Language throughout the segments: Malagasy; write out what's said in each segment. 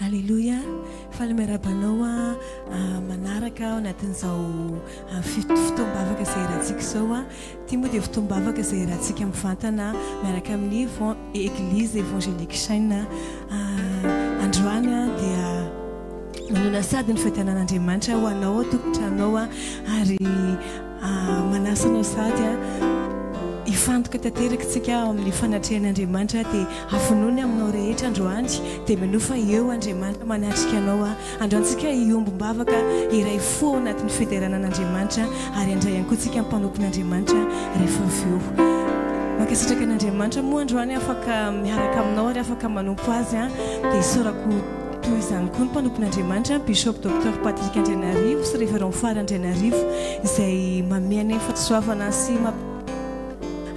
Alléluia. Falemerabanao manaraka anatin'izao fotoam-bavaka izay irantsika izao ty moa dia fotoam-bavaka izay irantsika mivantana miaraka amin'ny église évangélique Chaine. Androany dia manana sady ny fitenan'Andriamanitra ho anao tokotranao ary manasanao sady ifantoka tanteraka amin'ny fanatrehan'Andriamanitra dia afonony aminao rehetra androany dia manofa eo Andriamanitra manatrika anao androantsika iombom-bavaka iray fo anatin'ny federanan'Andriamanitra ary andray ihany koa tsika mpanompon'Andriamanitra rehefa avy eo mankasitraka n'Andriamanitra moa androany afaka miaraka aminao ary afaka manompo azy dia isaorako toy izany koa ny mpanompon'Andriamanitra Bishop Dr Patrick Andrianarivo sy Révérend Fara Andrianarivo izay mameana fatosoavana sy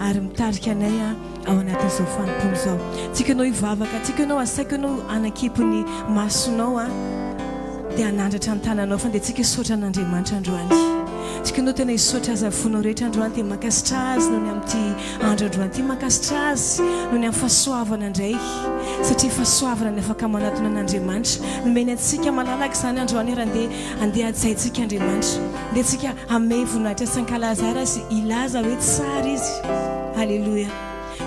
ary mitarika anay ao anatin'izao fanompolo izao. Tikanao hivavaka, tikanao asaikanao anankipony masonao dia hanandratra ny tananao fa dia tsika hisaotra an'Andriamanitra androany. Tikanao tena hisaotra azy avofonao rehetra androany dia makasitra azy noho ny amin'ity andro androany ity makasitra azy noho ny amin'ny fahasoavana indray satria fahasoavana ny afaka manatona an'Andriamanitra nomeny antsika malalaka izany androany raha andeha hajaintsika Andriamanitra dia tsika ame voninahitra sy ankalazara azy ilaza hoe tsara izy. Alléluia.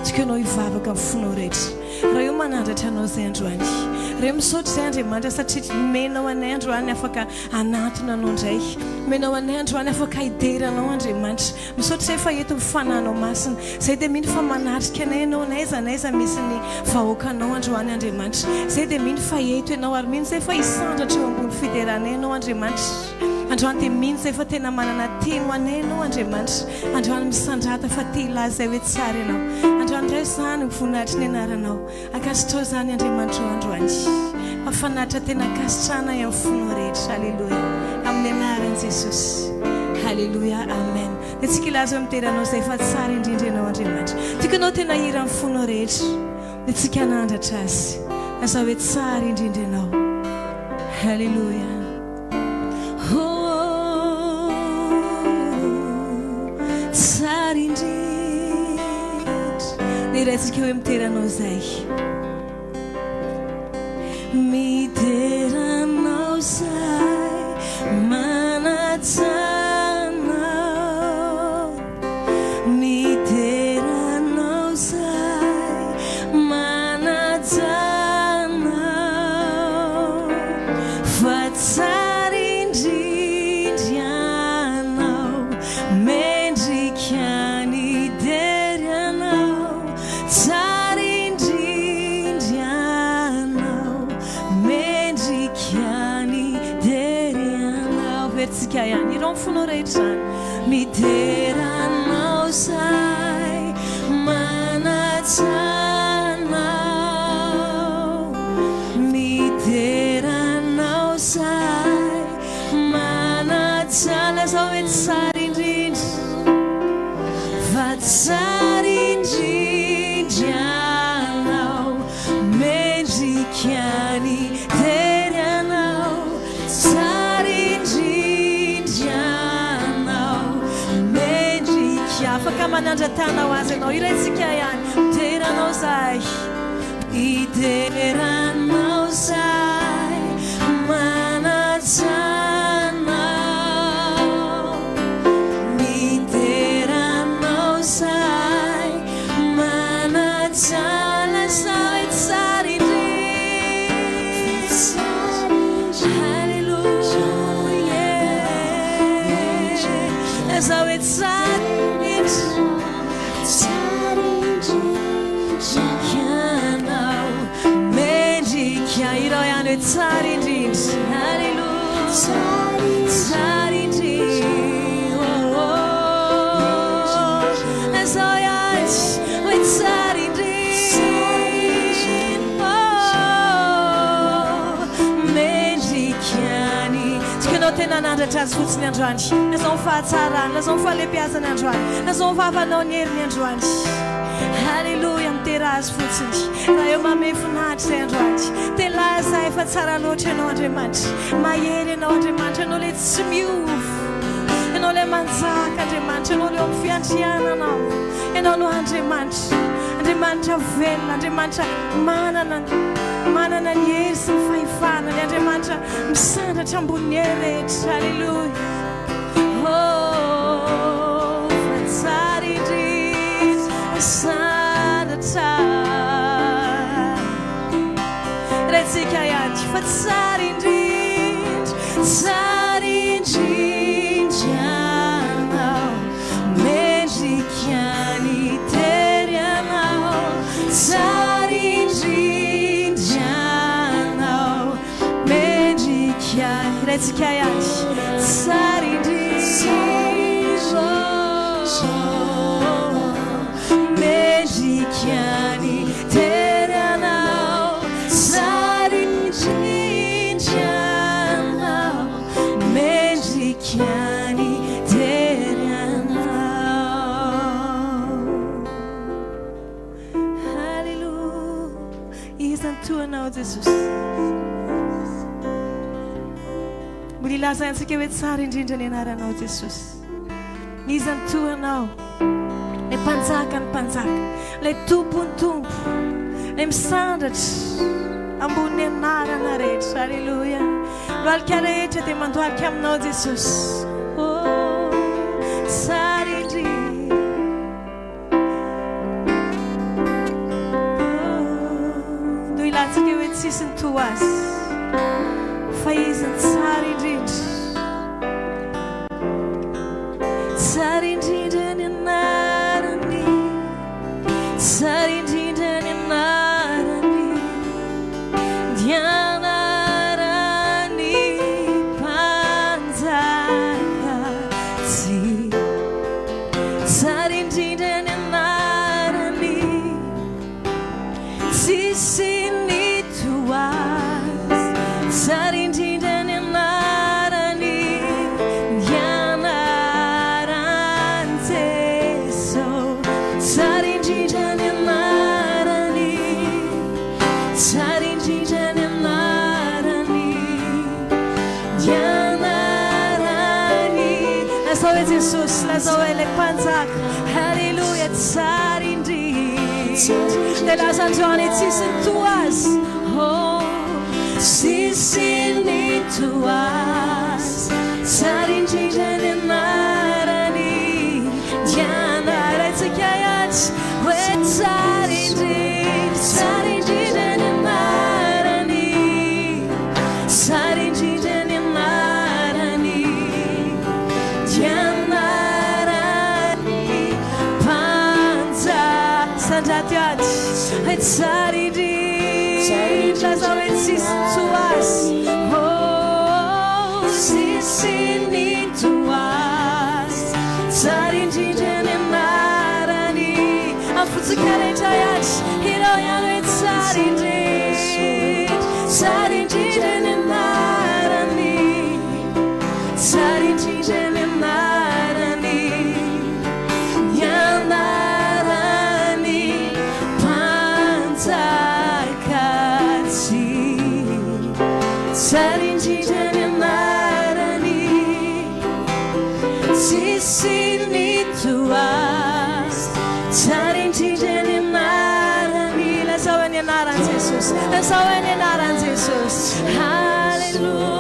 Tikanao hivavaka amin'ny fonao rehetra raha io manandratra anao izay androany raha io misaotra izay Andriamanitra satria menao anay androany afaka anatona anao indray menao anay androany afaka hideranao Andriamanitra misaotra izay fa eto mifananao masina izay dia mino fa manatrika anay ianao naiza misy ny vahoaka anao androany Andriamanitra izay dia mino fa eto ianao ary mino izay fa hisandratra eo ambony fideranay ianao Andriamanitra androany dia mino izay fa tena manana teno anay ianao Andriamanitra androany misandrata fa te hilaza hoe tsara ianao androany indray izany mivoninahitry ny anaranao akasitrao izany Andriamanitra eo androany mahafanaritra tena akasitrana amin'ny fonao rehetra. Alléluia amin'ny anaran'i Jesosy. Alléluia amen. Dia tsika ilaza eo miteranao izay fa tsara indrindra ianao Andriamanitra tikanao tena hira amin'ny fonao rehetra dia tsika hanandratra azy aza hoe tsara indrindra ianao. Alléluia. Tsara indrindra dia iraitsika hoe miteranao izay miteranao izay manatsanao miteranao izay manatsanao fa tsara indrindra ianao mendrika ny dery anao tsara indrindra ianao mendrika ny dery anao veritsika ihany ireo mifonao rehetra izany miteranao izay manatsanao miteranao izay manatsana zao hoe tsara indrindra fa tsara indrindra ianao mendrika ny dery anao tsara indrindra ianao mendrika afaka manandra-tanao azy ianao iraitsika ihany miteranao izay miteranao izay manatsanao miteranao izay manatsana izay tsara indrindra. Halleluia izao hoe tsara ianao mendrika irao ihany hoe tsara indrindra. Halleluia tsara indrindra izao ihany hoe tsara indrindra mendrika ny tikanao tena nandratra azy fotsiny androany nazao ny fahatsarany nazao ny fahalebiazany androany nazao ny vavanao ny heriny androany. Halleluia mitera azy fotsiny raha eo mame voninahitra izay androany dia laza efa tsara loatra ianao Andriamanitra mahery ianao Andriamanitra ianao ilay tsy miova ianao ilay manjaka Andriamanitra ianao ilay amin'ny fiandriananao ianao no Andriamanitra velona Andriamanitra manana manana ny hery sy ny fahefana ny Andriamanitra misandatra ambony rehetra. Haleluia. Fa tsara indrindra misandatra retsika ihany fa tsara indrindra tsara indrindra anao mendrika ny tery anao tsara indrindra anao mendrika retsika ihany tsara indrindra mendrika ny tery anao tsara indrindra anao mendrika ny tery anao. Haleluia. Izany toanao Jesus. Mbola ilazaintsika hoe tsara indrindra ny anaranao Jesus. Izany toanao le mpanjaka ny mpanjaka, le tompony tompo, le misandatra ambony anarana rehetra. Haleluia. Lohalika rehetra dia mandohalika aminao Jesus. Tsara indrindra. No ilatsika hoe tsisy ny toa azy fa izy ny tsara indrindra. Tsara indrindra ny anarany, tsara indrindra ny anarany, ny anarany mpanjaka tsy. Tsara indrindra ny anarany, tsisy ny toa azy. Tsara indrindra ny anarany, ny anarany Jesosy. Tsara indrindra ny anarany, tsara indrindra ny anarany, ny anarany. Lazao hoe Jesosy, lazao hoe le mpanjaka. Haleluia. Tsara indrindra dia lazandroany tsisy ny toa azy. Tsisy ny toa azy. Tsara indrindra ny anarany, ny anaratsika ihany hoe tsara indrindra, tsara indrindra ny anarany, tsara indrindra ny anarany, ny anarany mpanjaka sandraty ihany hoe tsara indrindra. Lazao hoe tsisy toa azy. Tsisy ny toa azy. Tsara indrindra ny anarany. Afotsika rehetra ihany ireo ihany hoe tsara indrindra, tsara indrindra ny anarany, tsara indrindra ny anarany, ny anarany mpanjaka tsy. Tsara indrindra ny anarany, tsisy ny toa azy. Tsara indrindra ny anarany. Lazao hoe ny anaran'i Jesosy, lazao hoe ny anaran'i Jesosy. Haleluia.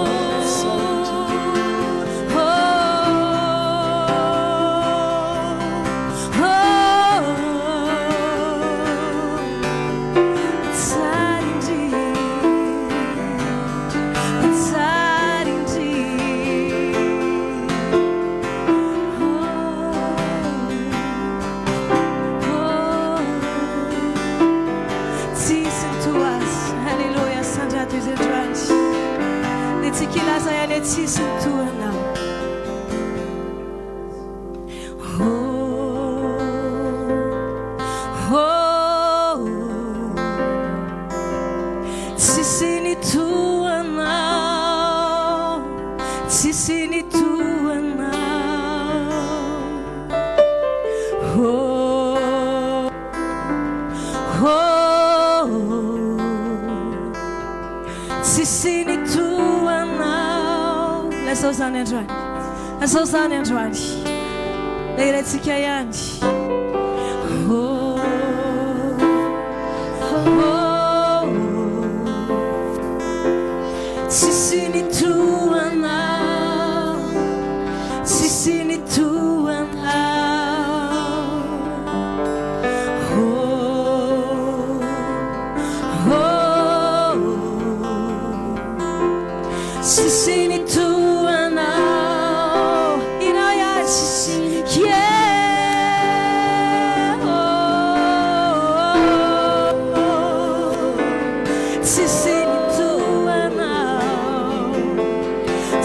Tsisy ny toanao. Tsisy ny toanao, tsisy ny toanao. Tsisy ny toanao. Lazao zany androany, lazao zany androany. Lehirantsika ihany.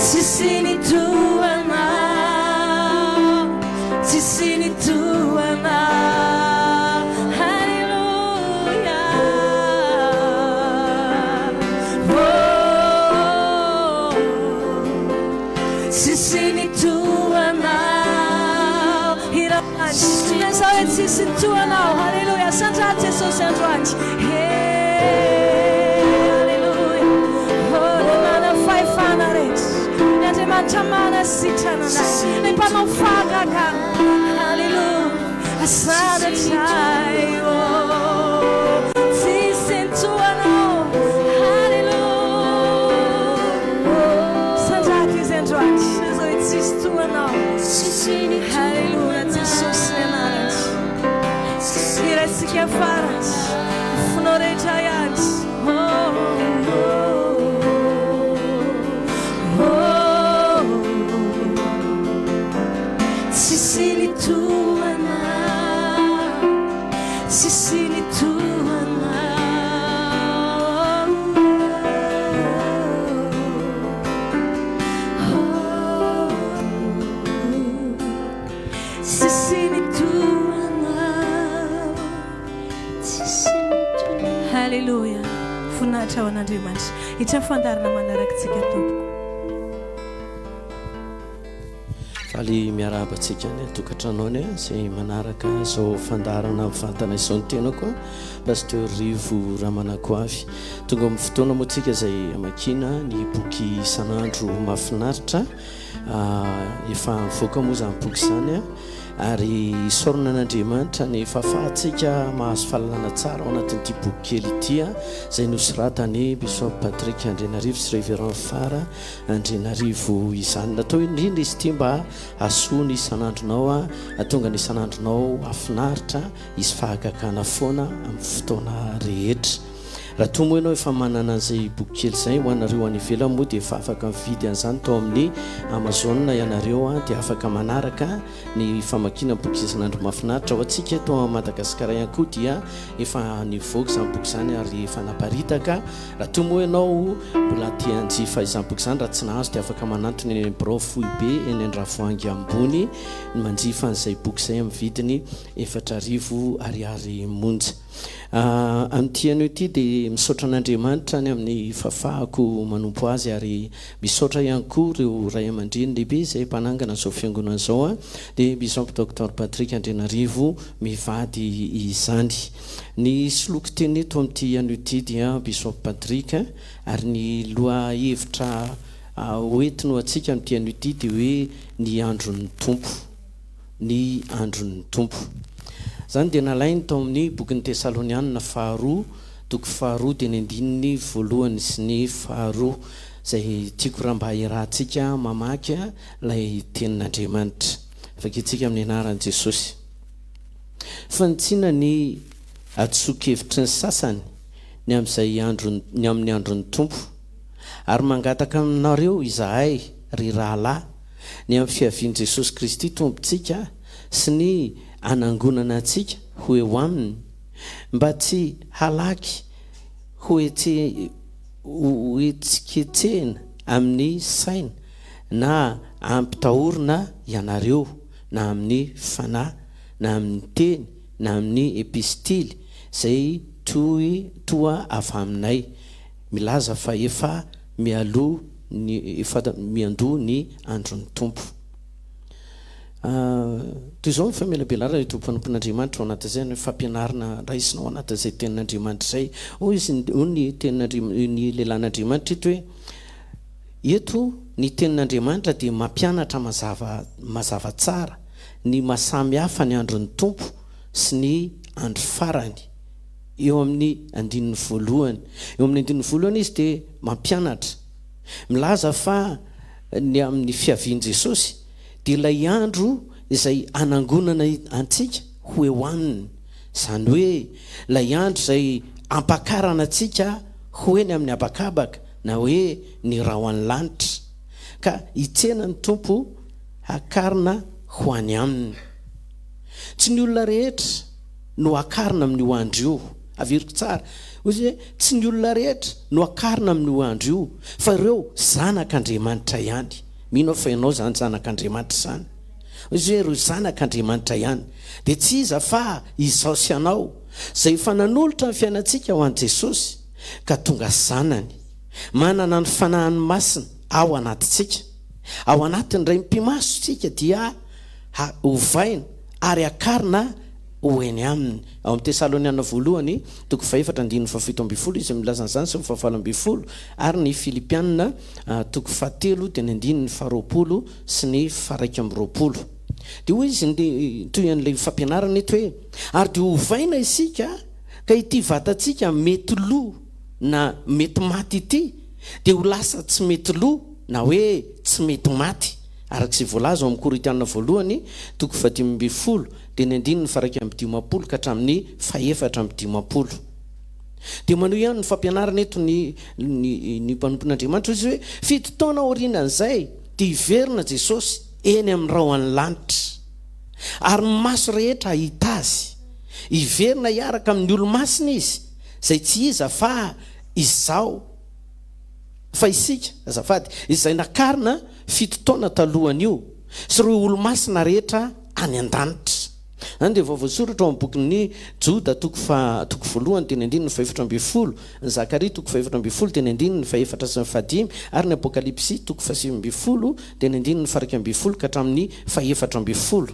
Sisini tuana, sisini tuana, hallelujah. Oh, sisini tuana, hirapan, sisini sisini tuana, hallelujah. Santa Jesus Santa, hey, hallelujah. Oh, the man of 500. Tamana sitana na ipama faga hallelujah asada chayo sisentuano hallelujah santa kizendrat so it's sistuano sisini hallelujah tisosenat sira sikafart flore chayat Sisini tuana, sisini tuana, sisini tuana, sisini tuana. Hallelujah. Funata wanadimans. Itafandar na manaraksika tupu. Faly miarabantsika ny tokatranao ny izay manaraka izao fandarana mivantana izao ny tenako pasteur Rivo Ramanakoavy. Tonga amin'ny fotoana moa tsika izay amakina ny boky isan'andro mahafinaritra efa mivoaka moa izany boky izany ary sorona n'Andriamanitra ny fahafahantsika mahazo fahalalana tsara ao anatin'ity boky kely ity izay nosoratany Bishop Patrick Andrenarivo sy Révérend Fara Andrenarivo izany. Natao indrindra izy ity mba asoa ny isan'andronao atonga ny isan'andronao afinaritra izy fahagakana foana amin'ny fotoana rehetra. Raha toa moa ianao efa manana an'izay boky kely izay ho anareo any ivelany moa dia efa afaka mividy an'izany tao amin'ny Amazon ianareo dia afaka manaraka ny famakiana boky isan'andro mahafinaritra. Ho antsika eto Madagasikara ihany koa dia efa nivoaka izany boky izany ary efa naparitaka. Raha toa moa ianao mbola tia hanjifa izany boky izany raha tsy nahazo dia afaka manantony eny Birao Fohy Be eny Andravoahangy ambony ny manjifa an'izay boky izay amin'ny vidiny 4,000 ariary monja. Amin'ity anio ity dia misaotra an'Andriamanitra ny amin'ny fafahako manompo azy ary misaotra ihany koa ireo ray aman-dreny lehibe izay mpanangana izao fiangonana izao dia Bishop Dr Patrick Andrenarivo mivady izany. Ny soloky teny eto amin'ity anio ity dia Bishop Patrick ary ny loha hevitra hoentiny ho antsika amin'ity anio ity dia hoe ny andron'ny tompo, ny andron'ny tompo. Zany dia nalainy tao amin'ny bokin'ny Tesalonianina 2 toko 2 dia ny 9 voalohany sy ny 2 izay tiako raha mba iarahantsika mamaky ilay tenin'Andriamanitra fakitsika amin'ny anaran'i Jesosy. Fanitsina ny atsoa-kevitry ny sasany ny amin'izay ny amin'ny andron'ny tompo ary mangataka aminareo izahay ry rahalahy ny amin'ny fiavian'i Jesosy Kristy tompontsika sy ny anangonana antsika hoe ho aminy mba tsy halaky hoetsiketsehina amin'ny saina na ampitahorina ianareo na amin'ny fanahy na amin'ny teny na amin'ny epistily izay toa avy aminay milaza fa efa miandoha ny andron'ny tompo. Toy izao ny famelabelara ito mpanompon'Andriamanitra ao anatin'izay ny fampianarana raisinao anatin'izay tenin'Andriamanitra izay. Ny tenin'Andriamanitra ny lehilahin'Andriamanitra ito hoe eto ny tenin'Andriamanitra dia mampianatra mazava tsara ny mahasamy hafa ny andron'ny tompo sy ny andro farany. Eo amin'ny 1:1. Eo amin'ny 1:1 izy dia mampianatra milaza fa ny amin'ny fiavian'i Jesosy dia ilay andro izay anangonana antsika hoe ho aminy, izany hoe ilay andro izay ampakarana antsika hoe ny amin'ny abakabaka na hoe ny raha ho an'ny lanitra ka hitsena ny tompo hakarina ho any aminy. Tsy ny olona rehetra no hakarina amin'io andro io aviriko tsara ozy hoe tsy ny olona rehetra no akarina amin'io andro io fa ireo zanak'Andriamanitra ihany. Mino fa ianao zany zanak'Andriamanitra zany. Ozy hoe ireo zanak'Andriamanitra ihany dia tsy iza fa izao sy anao zay efa nanolotra ny fiainantsika ho an'i Jesosy ka tonga zanany manana ny fanahany masina ao anatintsika. Ao anatin'ny ray mpimasotsika dia hovaina ary akarina hoeny aminy. Ao amin'ny Tesaloniana voalohany 4:7 izy milaza an'izany sy 4:12 ary ny Filipianina 3:7 sy ny 1:20. Dia hoy izy toy an'ilay fampianarana eto hoe ary dia hovaina isika ka ity vatantsika mety lo na mety maty ity dia ho lasa tsy mety lo na hoe tsy mety maty. Arak'izay voalaza ao amin'ny Korintianina voalohany 12 dia ny 1:20 ka hatramin'ny 4:20. Dia manao ihany ny fampianarana eto ny mpanompon'Andriamanitra izy hoe fito taona aorianan'izay dia iverina Jesosy eny amin'ny rahoan'ny lanitra ary ny maso rehetra hahita azy. Iverina hiaraka amin'ny olo-masina izy zay tsy iza fa izao fa isika azafady izay nakarina fito taona talohan'io sy ireo olo-masina rehetra any an-danitra. Any dia voavoasoratra ao amin'ny bokin'ny Joda 1:4 ny Zakaria 2:4 dia ny 4:4 ary ny Apokalipsy 7:20 dia ny 1:20 ka hatramin'ny 4:20.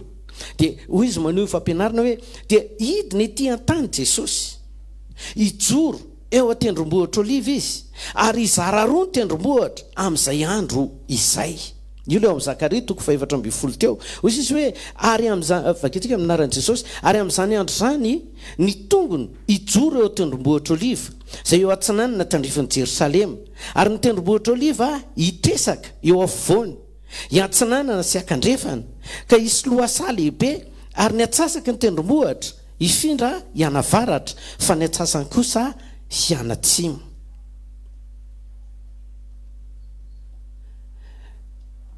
dia hoy izy maneho fampianarana hoe dia hidiny ety an-tany Jesosy ijoro eo an-tendrombohitra oliva izy ary izara roa ny tendrombohitra amin'izay andro izay. Io leo amin'ny Zakaria 4:20 teo. Hoy izy hoe ary amin'izany vakitsika aminaran'i Jesosy ary amin'izany andro zany ny tongony ijoro eo an-tendrombohitra oliva zay eo atsinanana tandrifin'i Jerosalema ary ny tendrombohitra oliva hitresaka eo afovoany hiatsinanana sy akandrefana ka hisy loasa lehibe ary ny atsasaky ny tendrombohitra hifindra hianavaratra fa ny atsasany kosa hianatsimo.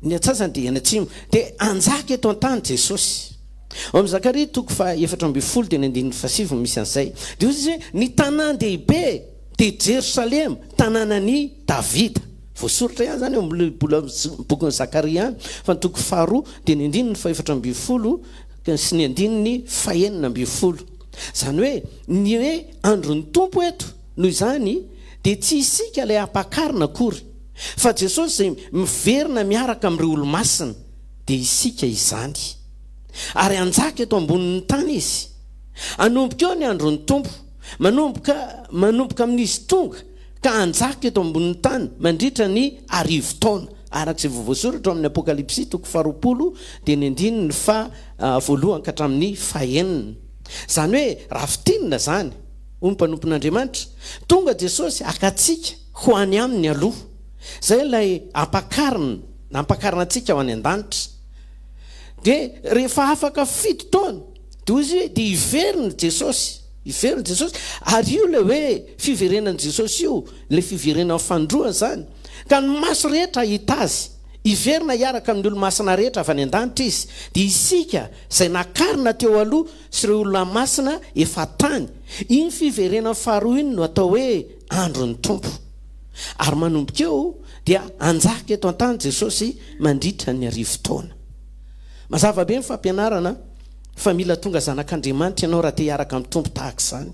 Ny atsasany dia hianatsimo dia anjaka eto an-tany Jesosy. Ao amin'ny Zakaria 4:20 dia ny 7 misy an'izay. Dia izy hoe ny tanan-dehibe dia Jerosalema tanànan'i Davida. Voasoratra ihany zany eo amin'ny bokin'ny Zakaria fa ny 2 dia ny 4:20 sy ny 9:20. Zany hoe ny hoe andron'ny tompo eto noho izany dia tsy isika ilay ampakarina akory fa Jesosy zay miverina miaraka amin'ireo olo-masina dia isika izany ary anjaka eto ambonin'ny tany izy. Anomboka eo ny andron'ny tompo manomboka amin'izy tonga ka anjaka eto ambonin'ny tany mandritra ny 1000 taona arak'izay voavoasoratra amin'ny Apokalipsy 20 dia ny 1 ka hatramin'ny 9. Zany hoe rafitinina zany hoy ny mpanompon'Andriamanitra tonga Jesosy akatsika ho any aminy aloha zay ilay ampakarina antsika ho any an-danitra. Dia rehefa afaka fito taona dia izy hoe dia iverina Jesosy ary io le hoe fiverenan'i Jesosy io le fiverenan'ny fandroana zany ka ny maso rehetra hita azy. Iverina hiaraka amin'ny olo-masina rehetra avy any an-danitra izy dia isika zay nakarina teo aloha sy ireo olona masina efa tany iny fiverenan'ny faharoa iny no atao hoe andron'ny tompo. Ary manomboka eo dia anjaka eto an-tany Jesosy mandritra ny 1000 taona. Mazava be ny fampianarana fa mila tonga zanak'Andriamanitra ianao raha te hiaraka amin'ny tompo tahaka izany.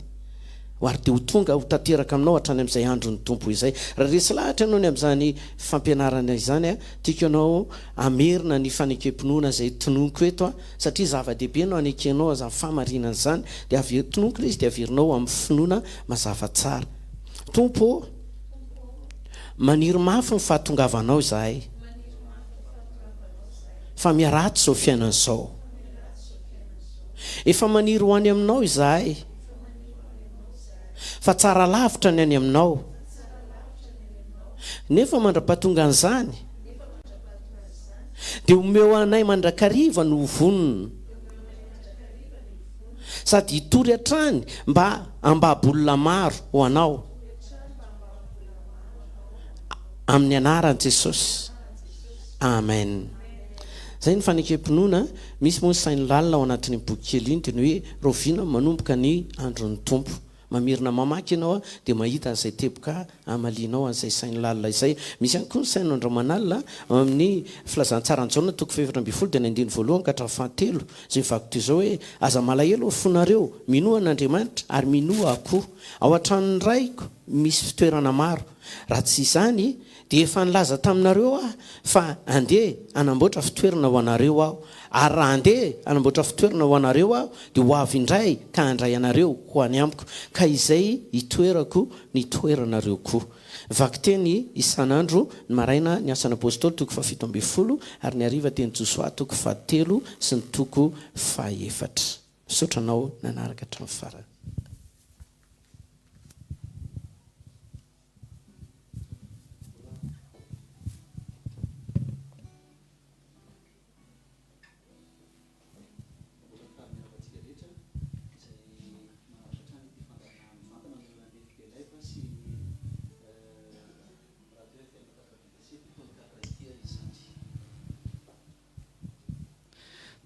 Ary dia ho tonga ho tanteraka aminao hatrany amin'izay andron'ny tompo izay. Raha resy lahatra ianao ny amin'izany fampianarana izany tiako ianao amerina ny fanekem-pinoana izay tononiko eto satria zava-dehibe no anekenao azany famarinana izany dia tononiko izy dia averinao amin'ny finoana mazava tsara. Tompo maniry mafy ny fahatongavanao izahay fa miaratsy izao fiainana izao. Efa maniry ho any aminao izahay fa tsara lavitra ny any aminao nefa mandra-pahatonga an'izany dia omeo anay mandrakariva no vonona sady hitory hatrany mba hambabolona maro ho anao amin'ny anaran'i Jesosy. Amen. Zay ny fanekem-pinoana misy moa ny sainy lalina ao anatin'ny boky kely iny dia ny hoe roviana manomboka ny andron'ny tompo. mamirina mamaky ianao a dia mahita an'izay teboka amalianao an'izay sainy lalina izay. Misy ihany koa ny sainy andromanalina amin'ny filazantsara-njaona toko 220 dia nandiny voalohany ka hatramin'ny fahatelo izay mivaky toy izao hoe aza malahelo fonareo minoan'Andriamanitra ary minoa akoho ao an-tranony raiko misy fitoerana maro raha tsy izany dia efa nilaza taminareo fa andeha anamboatra fitoerana ho anareo aho ary raha andeha anamboatra fitoerana ho anareo aho dia ho avy indray ka handray anareo ho any amiko ka izay hitoerako ny toeranareo koa. Vaky teny isan'andro ny maraina ny asan'ny apôstôly toko 7 ary ny hariva teny Josoa toko 7 sy ny toko 4. Misotranao nanaraka hatramin'ny farany.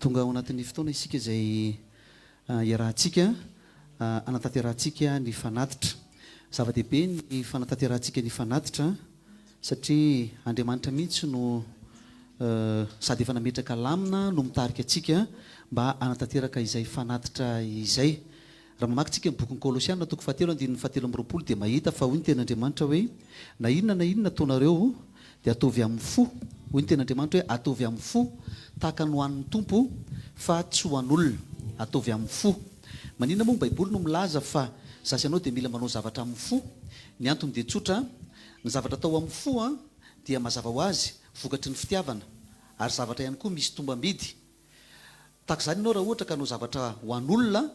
Tonga ao anatin'ny fotoana isika izay iarahantsika anatanterantsika ny fanatitra. Zava-dehibe ny fanatanterantsika ny fanatitra satria Andriamanitra mihitsy no sady efa nametraka lamina no mitarika antsika mba anatanteraka izay fanatitra izay. Raha mamaky tsika ny bokin'ny Kolosiana toko 7:7 dia mahita fa hoy ny ten'Andriamanitra hoe na inona ataonareo dia atovy amin'ny fo. Hoy ny ten'Andriamanitra hoe atovy amin'ny fo tahaka ny hoan'ny tompo fa tsy ho an'olona, atovy amin'ny fo. Maninona moa ny Baiboly no milaza fa zasy ianao dia mila manao zavatra amin'ny fo? Ny antony dia tsotra, ny zavatra atao amin'ny fo dia mazava ho azy vokatry ny fitiavana ary zavatra ihany koa misy tombam-bidy. Tahaka izany ianao raha ohatra ka hanao zavatra ho an'olona,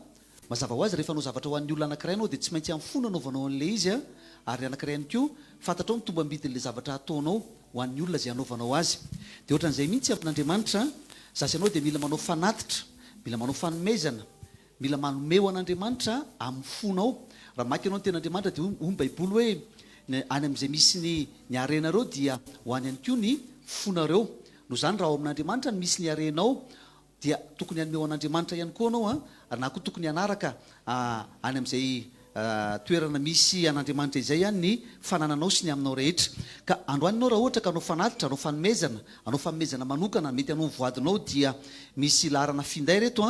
mazava ho azy rehefa hanao zavatra ho an'ny olona anankiray ianao dia tsy maintsy amin'ny fo nanaovanao an'ilay izy ary anankiray ihany koa fantatrao ny tombam-bidin'ilay zavatra ataonao ho an'ny olona izay hanaovanao azy. Dia ohatran'izay mihitsy amin'Andriamanitra, zasy ianao dia mila manao fanatitra, mila manao fanomezana, mila manomeo an'Andriamanitra amin'ny fonao. Raha maky ianao ny ten'Andriamanitra dia hoy ny Baiboly hoe any amin'izay misy ny arenareo dia ho any ihany koa ny fonareo. Noho izany raha ao amin'Andriamanitra ny misy ny arenao dia tokony hanome an'Andriamanitra ihany koa anao ary na koa tokony hanaraka any amin'izay toerana misy an'Andriamanitra izay ny fanananao sy ny aminao rehetra. Ka androany ianao raha ohatra ka anao fanatitra, anao fanomezana manokana mety anao voadinao dia misy laharana finday reto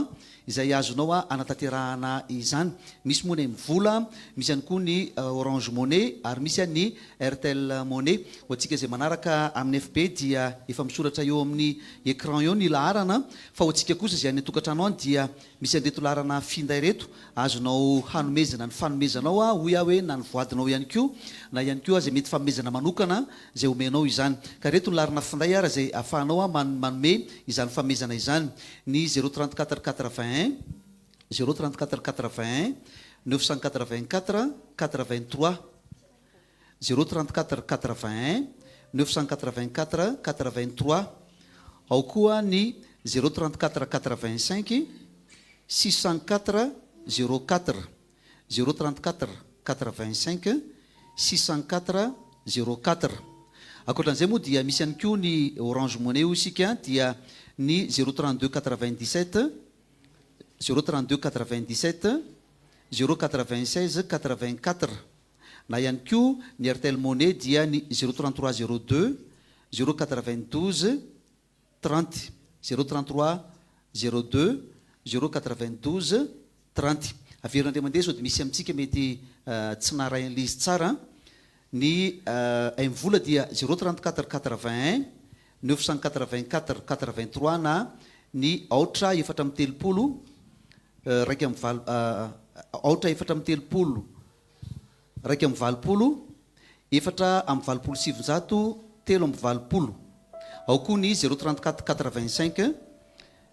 izay azonao anatanterahana izany. Misy moa ny vola, misy ihany koa ny Orange Money ary misy ny Airtel Money. Ho antsika izay manaraka amin'ny FB dia efa misoratra eo amin'ny écran eo ny laharana, fa ho antsika kosa izay any tokantrano any dia misy an'ireto laharana finday reto azonao hanomezana ny fanomezanao hoy hoe na ny voadinao ihany koa na ihany koa izay mety fanomezana manokana izay omenao izany. Ka reto ny laharana finday ara izay ahafahanao manome izany fanomezana izany: ny 034 81 034 81 984 83 034 81 984 83. Ao koa ny 034 85 604 04 034 85 604 04. Akoatran'izay moa dia misy ihany koa ny Orange Money isika dia ny 032 97 032 97 096 84. Na ihany koa ny Airtel Money dia ny 033 02 092 30 033 02 092 30. Averinandray mandeha sao dia misy amintsika mety tsy narain'ilay izy tsara. Ny vola dia 034 81 984 83 na ny aotra 430 raika amin'ny valo aotra 430 raika amin'ny valopolo 4 amin'ny valopolo 700 telo amin'ny valopolo. Ao koa ny 034 85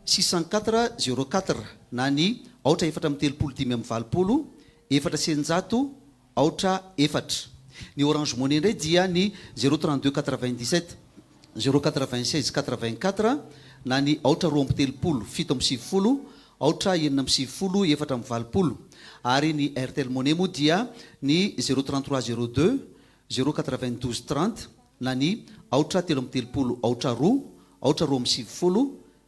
604 04 na ny aotra 430 5 amin'ny valopolo 400 aotra 4. Ny Orange Money indray dia ny 032 97 096 84 na ny aotra 2 amin'ny telopolo 7 amin'ny sivifolo aotra 9 amin'ny sivifolo 4 amin'ny valopolo. Ary ny Airtel Money moa dia ny 033 02 092 30 na ny aotra 3 amin'ny telopolo aotra 2 aotra 2 amin'ny sivifolo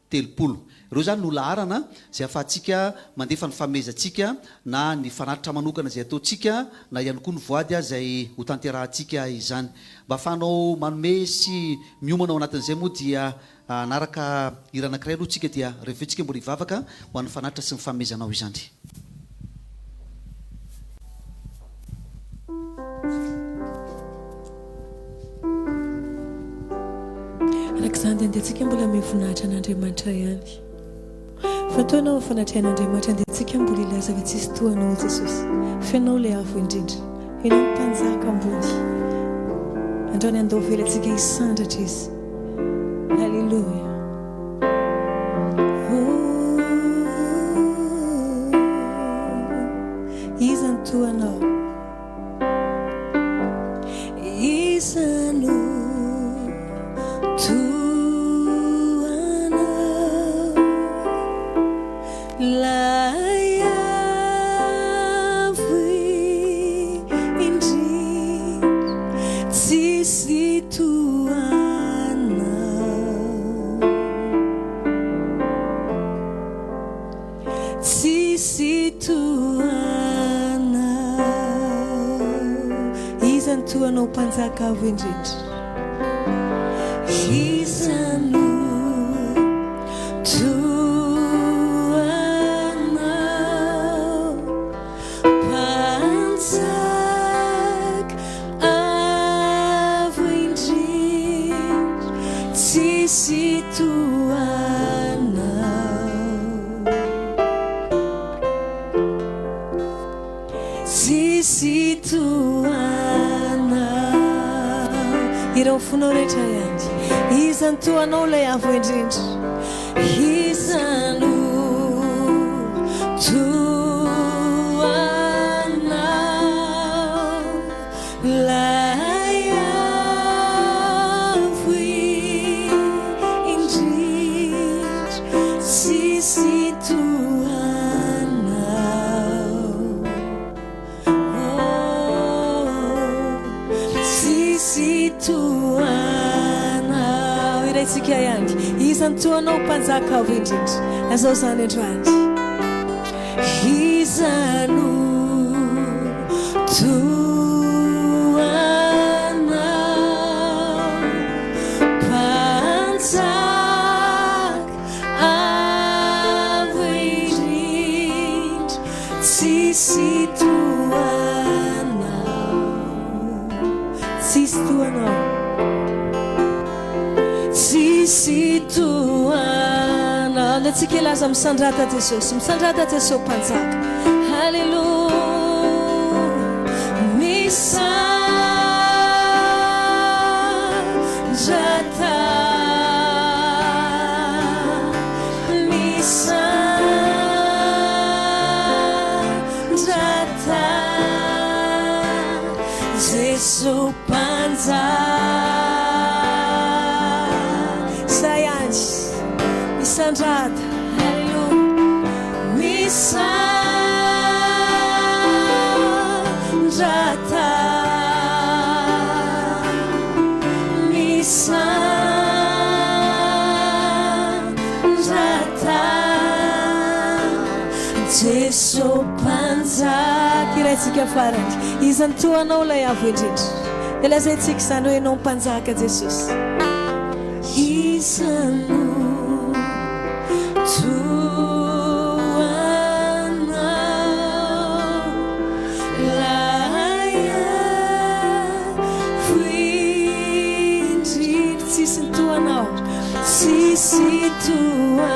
telopolo ireo zany no laharana zay afahantsika mandefa ny famezantsika na ny fanatitra manokana zay ataontsika na ihany koa ny voady zay ho tanterahantsika izany mba afanao manome sy miomana ao anatin'izay moa dia anaraka iranankiray aloha tsika dia revetsika mbola hivavaka ho an'ny fanatitra sy ny famezanao izany. Arak'izany dia andehantsika mbola mivoninahitra an'Andriamanitra ihany. Fataonao fanatrehan'Andriamanitra andehantsika mbola ilaza fa tsisy tohanao Jesosy. Fianao ilay avo indrindra. Ianao ny mpanjaka ambony. Androany andao velantsika hisandratra izy. Halleluja. Iza ny tohanao. Iza no tuanao panzaka avo indrindra. Iza no tuanao panzaka avo indrindra tsisy tuanao tsisy ireo fonao rehetra ihany. Iza ny tohanao ilay avo indrindra. Iza no tohanao ilay avo indrindra tsisy tohanao tsisy tohanao iraitsika ihany. Iza ny tohanao mpanjaka avo indrindra. Azao zany androany. Iza no tohanao mpanjaka avo indrindra tsisy tohanao tsisy tohanao tsisy tohanao. Antsika ilaza misandrata Jesosy, misandrata Jesosy mpanjaka. Halleluja. Misandrata misandrata Jesosy mpanjaka. Sayanj misandrata. Halleluja. Misandrata misandrata Jesosy mpanjaka. Iraitsika farany. Iza ny tohanao ilay avo indrindra. Dia lazaintsika izany hoe ianao mpanjaka Jesosy. Iza no tohanao ilay avo indrindra tsisy ny tohanao tsisy tohanao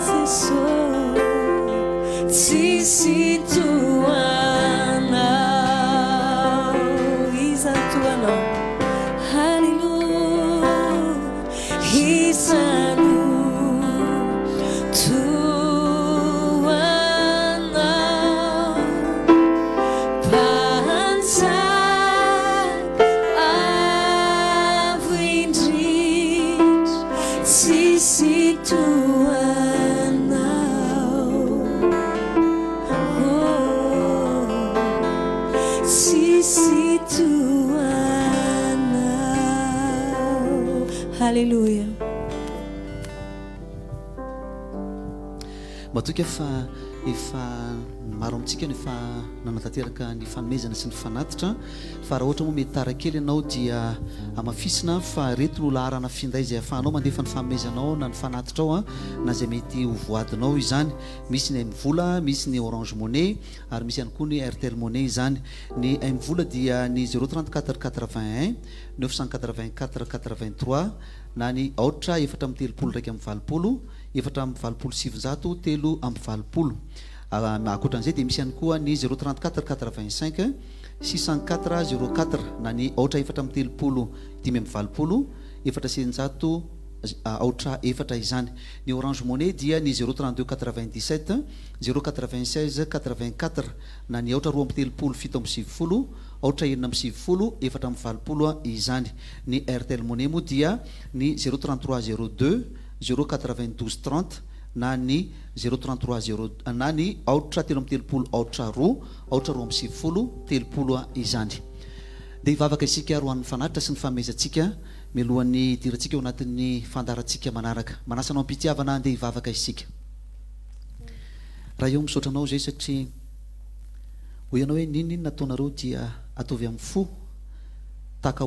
Jesosy tsisy tohanao. Iza ny tohanao. Halleluja. Iza no tohanao panjaka avo indrindra tsisy tohanao tsisy tohanao. Halleluja. matoka efa maro amintsika no efa nanatanteraka ny fanomezana sy ny fanatitra fa raha ohatra moa mety tara kely ianao dia amafisina fa reto no laharana finday izay ahafahanao mandefa ny fanomezanao na ny fanatitra ao na izay mety ho voadinao izany. Misy ny M-vola, misy ny Orange Money ary misy ihany koa ny RTL Money izany. Ny M-vola dia ny 034 81 984 83 na ny aotra 4 raiky amby valopolo 4 telo amby valopolo. Akoatran'izay dia misy ihany koa ny 034 85 604 04 na ny aotra 4 5 amby valopolo 400 aotra 4 izany. Ny Orange Money dia ny 032 97 096 84 na ny aotra 2 amby 7 amby 70 aotra 9 amby 70 4 amby valopolo izany. Ny RTL Money moa dia ny 033 02 092 30 na ny 033 na ny aotra 3 amby 70 aotra 2 amby 70 izany. Dia hivavaka isika roan'ny fanatitra sy ny fanomezantsika mialohan'ny tirantsika ao anatin'ny fandarantsika manaraka. Manasanao ampitiavana andeha hivavaka isika. Raha eo misaotranao zay satria ho ianao hoe ninona nataonareo dia ataovy amin'ny fo taka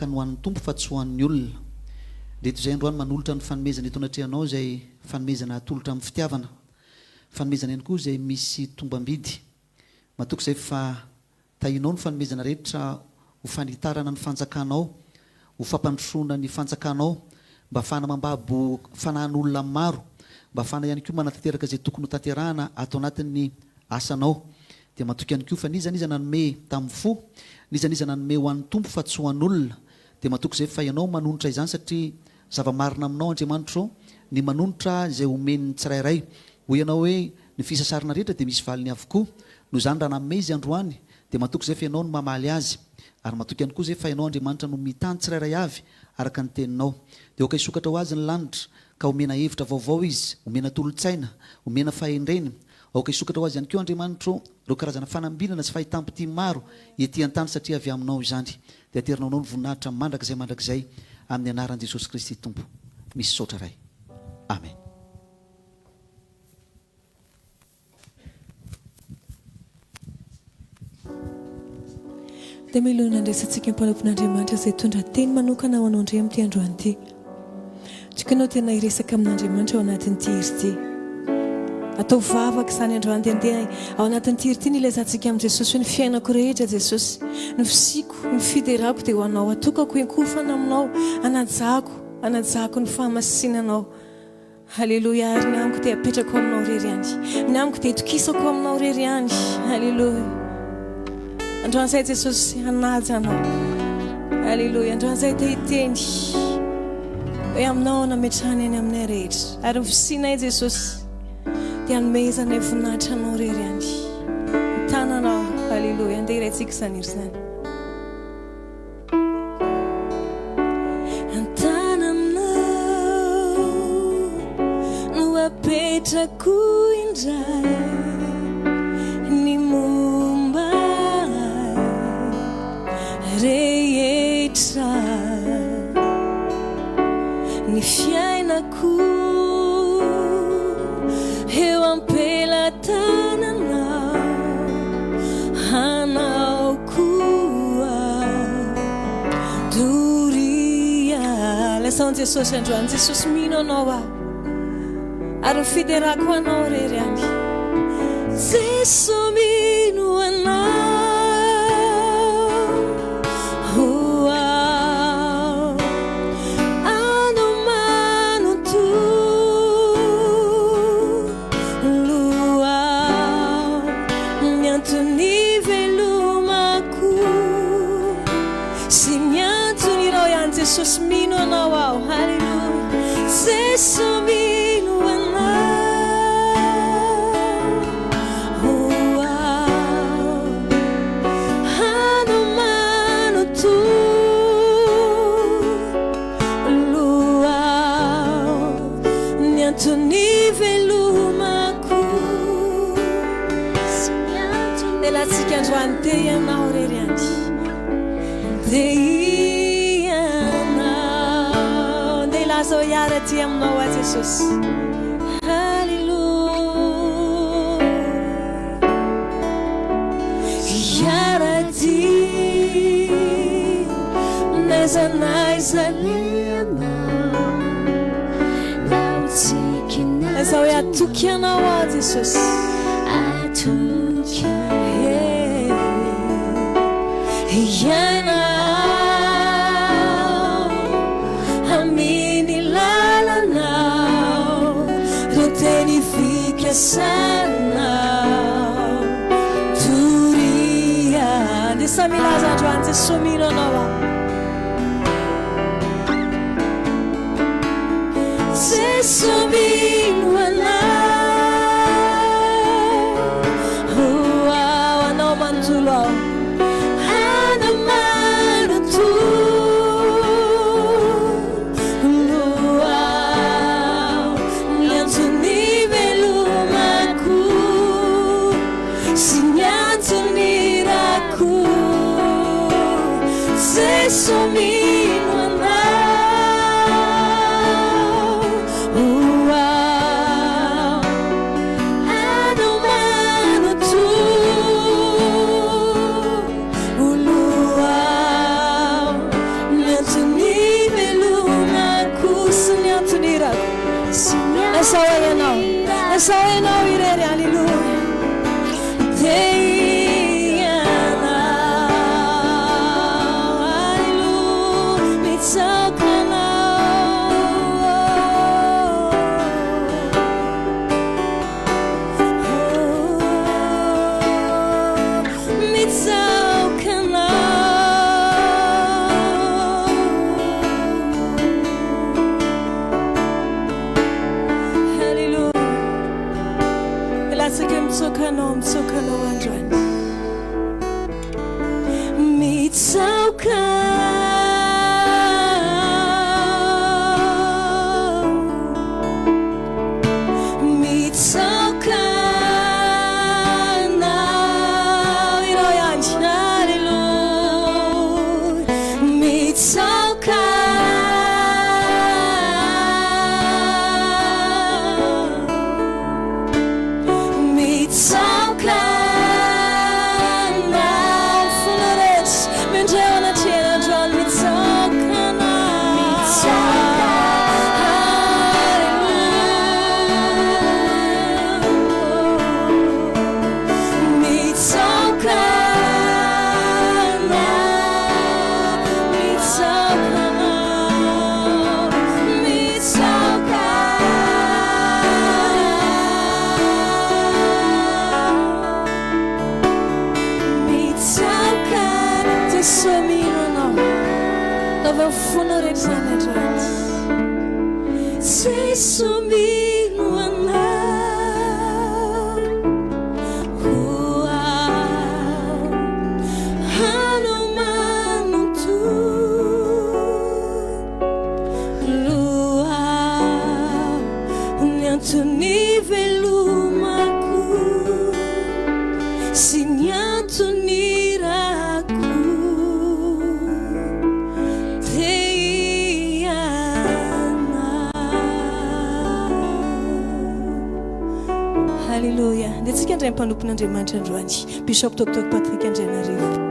ny ho an'ny tompo fa tsy ho an'ny olona. Reto izay androany manolotra ny fanomezana eto anatrehanao izay fanomezana atolotra amin'ny fitiavana, fanomezana ihany koa izay misy tombam-bidy. Matoka izay fa tahinao ny fanomezana rehetra ho fanitarana ny fanjakanao, ho fampandrosoana ny fanjakanao, mba ahafahana mambabo fanahin'olona maro, mba ahafahana ihany koa manatanteraka izay tokony ho tanterahana ato anatin'ny asanao. Dia matoka ihany koa fa nizaniza nanome tamin'ny fo, nizaniza nanome ho an'ny tompo fa tsy ho an'olona. Dia matoka izay fa ianao manonitra izany satria zava-marina aminao Andriamanitra ny manonitra izay omeny tsirairay. Ho ianao hoe ny fisasarana rehetra dia misy valiny avokoa. Noho izany raha nanome izy androany dia matoka izay fa ianao no mamaly azy. Ary matoka ihany koa izay fa ianao Andriamanitra no mitany tsirairay avy araka ny teninao. Dia oka hisokatra ho azy ny lanitra ka omena hevitra vaovao izy, omena tolotsaina, omena fahendreny. Oka hisokatra ho azy ihany koa Andriamanitra ireo karazana fanambinana sy fahitam-poti maro ety an-tany satria avy aminao izany. Dia aterinao anao ny voninahitra mandrakizay amin'ny anaran'i Jesosy Kristy Tompo. Misy saotra ray. Amen. Dia milona andraisantsika mpanompon'Andriamanitra izay tondra teny manokana ho anao indray amin'ity androany ity. Tsika anao tena hiresaka amin'Andriamanitra ao anatin'ity izy ity. Atao vavaka izany androany dia andeha ao anatin'ity iry ity ny ilazantsika amin'i Jesosy hoe ny fiainako rehetra Jesosy, ny fisiko, ny fiderako dia ho anao, atokako hiankofana aminao, anajako ny fahamasinanao. Halleluja. Ary ny amiko dia apetrako aminao rery ihany, ny amiko dia itokisako aminao rery ihany. Halleluja. Androany izay Jesosy hanaja anao. Halleluja. Androany izay te hiteny hoe aminao nametrahany any aminay rehetra, ary mifisianay Jesosy dia nomezanay voninahitra anao rery ihany. Tananao. Halleluja. Andeha iraintsika izany iry izany. Antananao no apetrako indray ny momba rehetra ny fiainako eo ampelantananao hanao koa doria. Lasaon Jesosy androany, Jesosy mino anao aho ary fiderako anao rery any. Jesosy mino anao Jesosy mino anao aho. Halleluja. Jesosy mino anao hanomano toloao ny antony velomako. Dia latsika androany te ianao rery any. zao hiara-ty aminao a Jesosy. Halleluja. Hiara-ty naiza naiza zao atoky anao a Jesosy. Atoky ianao aminy lalanao ro teny fikasanao toria de samilaza androany Jesosy mino anao Jesosy mino anao anao manontolo ao Somino anao adomano tu luau niantony velomaku siniantonirako esa oenao irery alleluia Mtsokano androany mitsauka nao iro yandy alleluia mitsauka Somino anao hanomano tu luau niantony velomaku sy niantony rako Halleluja. Dia tsika indray mpanompon'Andriamanitra androany Bishop Dr Patrick Andrianarivo.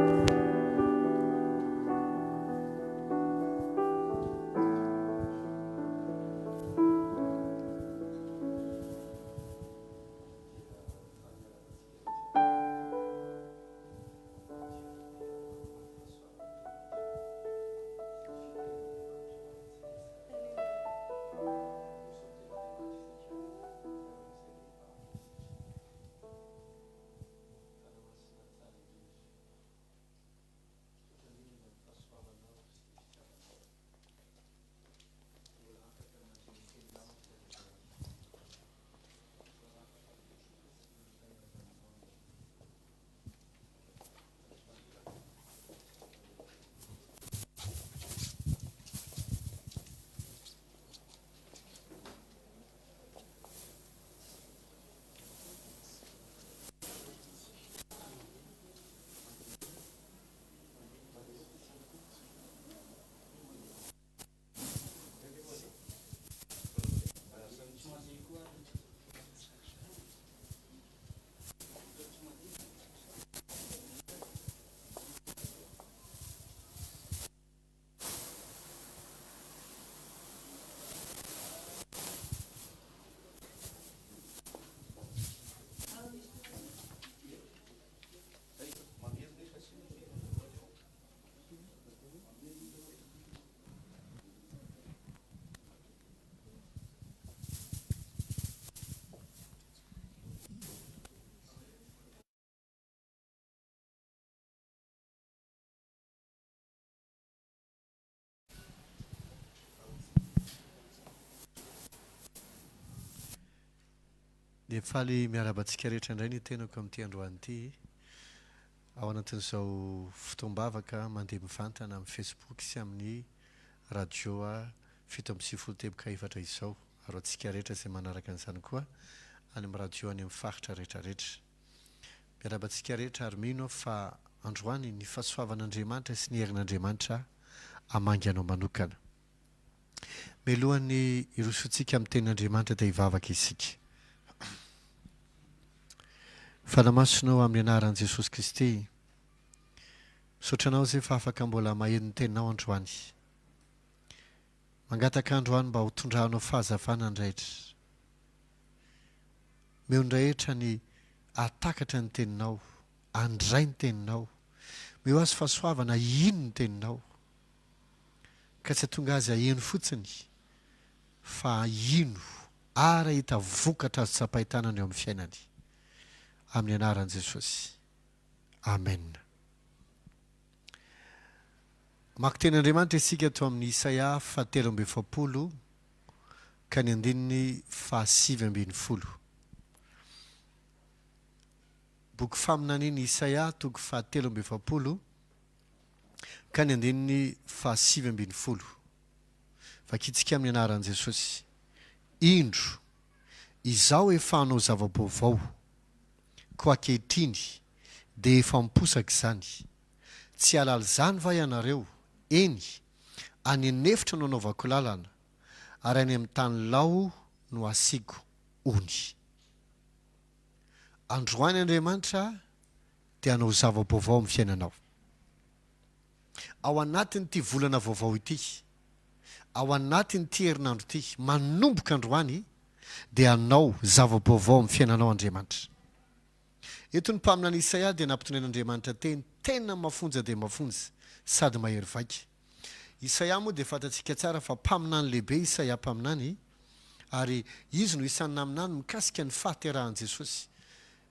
dia faly miarabantsika rehetra indray ny tenako amin'ity androany ity ao anatin'izao fotoam-bavaka mandeha mivantana amin'ny Facebook sy amin'ny radio 7:30 izao ary antsika rehetra izay manaraka an'izany koa any amin'ny radio any amin'ny faritra rehetrarehetra. Miarabantsika rehetra ary mino fa androany ny fahasoavan'Andriamanitra sy ny herin'Andriamanitra hamangy anao manokana. Mialohan'ny hirosoantsika amin'ny tenin'Andriamanitra dia hivavaka isika. Fanamasonao amin'ny anaran'i Jesosy Kristy, misaotranao izay fa afaka mbola maheno ny teninao androany. Mangataka androany mba ho tondranao fahazavana andraitra. Mihondrehetra ny atakatra ny teninao, andray ny teninao, meo azy fahasoavana ino ny teninao. Ka tsy tonga azy aheno fotsiny, fa ino ara hita vokatra azo tsapahitanany eo amin'ny fiainany. Amin'ny anaran'i Jesosy. Amen. Maka tenin'Andriamanitra isika ato amin'ny Isaia 7:20 ka ny 7:10. Boky faminaniana Isaia 7:20 ka ny 7:10. Vakitsika amin'ny anaran'i Jesosy. Indro, izaho efa hanao zava-baovao, ko ankehitriny dia efa miposaka izany. Tsy halala izany va ianareo? Eny, any anefitra no anaovako lalana, ary any amin'ny tany lao no asiako ony. Androany Andriamanitra dia hanao zava-baovao amin'ny fiainanao. Ao anatin'ity volana vaovao ity, ao anatin'ity herinandro ity, manomboka androany dia hanao zava-baovao amin'ny fiainanao Andriamanitra. Eto ny mpaminany Isaia dia nampitonen'Andriamanitra teny tena mafonja dia mafonja sady mahery vaika. Isaia moa dia fantatsika tsara fa mpaminany lehibe Isaia mpaminany, ary izy no isan'ny naminany mikasika ny fahaterahan'i Jesosy.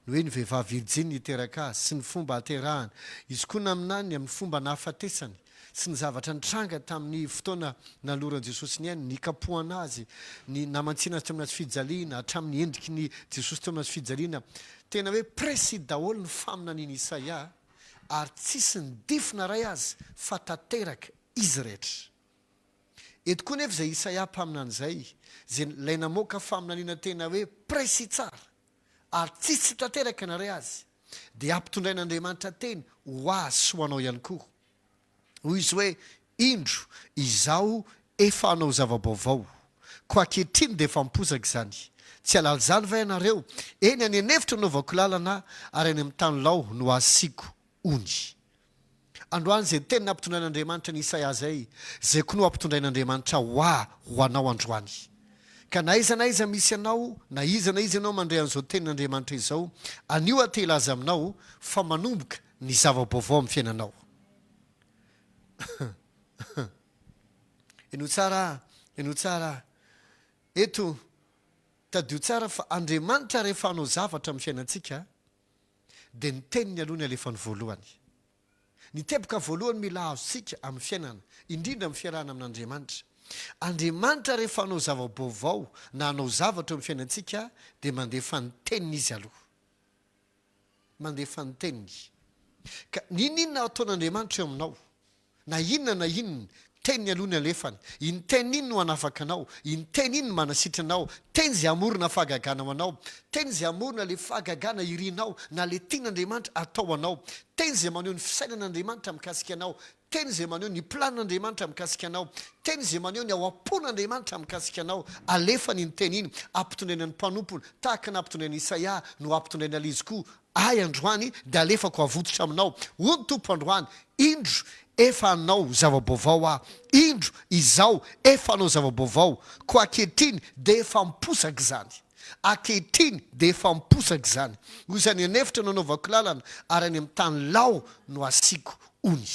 Ny hoe ny vehivavy virjiny hiteraka azy sy ny fomba haterahany. Izy koa naminany amin'ny fomba nahafatesany sy ny zavatra nitranga tamin'ny fotoana naloran'i Jesosy ny ainy, ny kapohana azy, ny namantsina azy tamin'azy fijaliana, hatramin'ny endriky ny Jesosy tamin'azy fijaliana. Tena hoe presy daholo ny faminaniana Isaia, ary tsisy ny difina ray azy fa tanteraka izy rehetra. Eto koa nefa izay Isaia mpaminany izay, izay ilay namoaka faminaniana tena hoe presy tsara, ary tsisy tanteraka naray azy, dia ampitondrain'Andriamanitra teny ho azy sy ho anao ihany koa. Hoy izy hoe, indro, izaho efa hanao zava-baovao, ko ankehitriny dia efa miposaka izany. Tsy halala izany va ianareo? Eny any anefitra no anaovako lalana, ary any amin'ny tany lao no asiako ony. Androany izay teny nampitondrain'Andriamanitra ny Isaia izay, izay koa no ampitondrain'Andriamanitra ho anao androany. Ka na iza misy anao, na iza ianao mandray an'izao tenin'Andriamanitra izao, anio atela azy aminao fa manomboka ny zava-baovao amin'ny fiainanao. Eno tsara. Eto tadio tsara fa Andriamanitra rehefa hanao zavatra amin'ny fiainantsika dia ny teniny aloha ny alefany voalohany. Ny teboka voalohany mila azosika amin'ny fiainana, indrindra amin'ny fiarahana amin'Andriamanitra. Andriamanitra rehefa hanao zava-baovao na hanao zavatra amin'ny fiainantsika dia mandefa ny teniny izy aloha. Mandefa ny teniny. Ka ninona ataon'Andriamanitra eo aminao? Na inona teniny aloha ny alefany. Iny teny iny no hanafaka anao, iny teny iny no manasitra anao, teny izay amorona fahagagana ho anao, teny izay amorona le fahagagana irinao, na le tian'Andriamanitra atao anao, teny izay maneho ny fisainan'Andriamanitra mikasika anao, teny izay maneho ny plan'Andriamanitra mikasika anao, teny izay maneho ny ao am-pon'Andriamanitra mikasika anao. Alefany iny teny iny, ampitondrainan'ny mpanompono, tahaka na ampitondrain'i Isaia no ampitondraina alizy koa. Ay androany dia alefako avototra aminao. Hoy tompo androany, indro efa hanao zava-baovao indro izaho efa hanao zava-baovao, ko ankehitriny dia efa miposaka izany. Ankehitriny dia efa miposaka izany. Hoy izany anefitra no anaovako lalana, ary any amin'ny tany lao no asiako ony.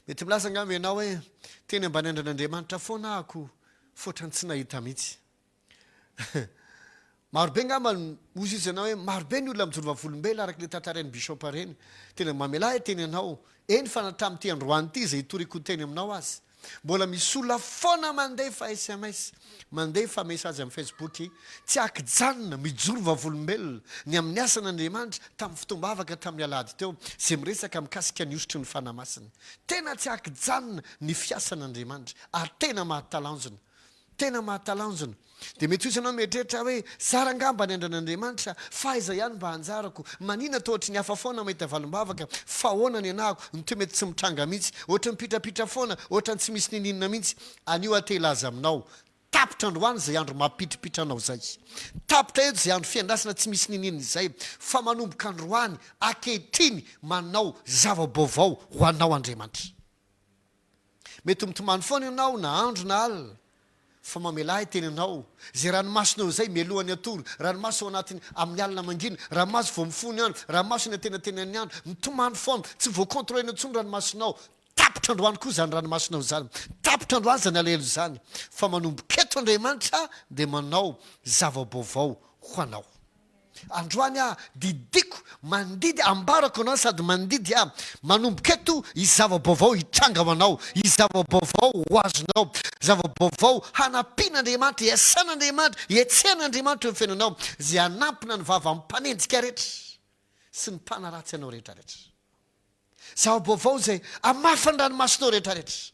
Mety milaza angamba ianao hoe teny ambany andran'Andriamanitra foana ako, fotrany tsy nahita mihitsy. Marobe ngamba ozy izy ianao hoe marobe ny olona mijoro vavolombela araka le tantarain'ny bisopa reny. Tena mamelahy teny ianao, eny fa tamin'ity androany ity izay hitoriko teny aminao azy. mbola misy olona foana mandefa SMS mandefa message amin'ny Facebook tsy akijanona mijoro vavolombelona ny amin'ny asan'Andriamanitra tamin'ny fotoam-bavaka tamin'ny alahady teo izay miresaka mikasika ny osotry ny fanamasina. Tena tsy akijanona ny fiasan'Andriamanitra ary tena mahatalanjona. Tena mahatalanjona. Dia mety hozy ianao mieritreritra hoe sarangamba ny andran'Andriamanitra fa iza ihany mba hanjarako manina toa ohatry ny hafa foana mahita valombavaka fa ahoana ny anahako ny toe mety tsy mitranga mihitsy ohatra mipitrapitra foana ohatra ny tsy misy nininona mihitsy anio atela azy aminao tapitra androany izay andro mampitripritra anao zay tapitra eto izay andro fiandrasana tsy misy nininona izay fa manomboka androany akehitriny manao zava-baovao ho anao Andriamanitra. Mety mitomany foana ianao na andro na alina fa mamelahy teny anao zay ranomasonao zay mialohany atoro ranomaso ao anatiny amin'ny alina mangina ranomaso vao mifony andro ranomaso ny atenatenany andro mitomany foana tsy voakontrôlena intsony ranomasonao tapitra androany koa zany ranomasonao zany tapitra androany zany alelo zany fa manomboka eto Andriamanitra dia manao zava-baovao ho anao. Androany didiko mandidy ambarako anao sady mandidy manomboka eto izava-baovao hitranga ho anao izava-baovao ho azonao zava-baovao hanampian'Andriamanitra iasan'Andriamanitra ietsehan'Andriamanitra eo fiainanao zay hanampina ny vava ampanenjika rehetra sy ny mpanaratsy anao rehetrarehetra. Zava-baovao zay amafany ranomasonao rehetrarehetra.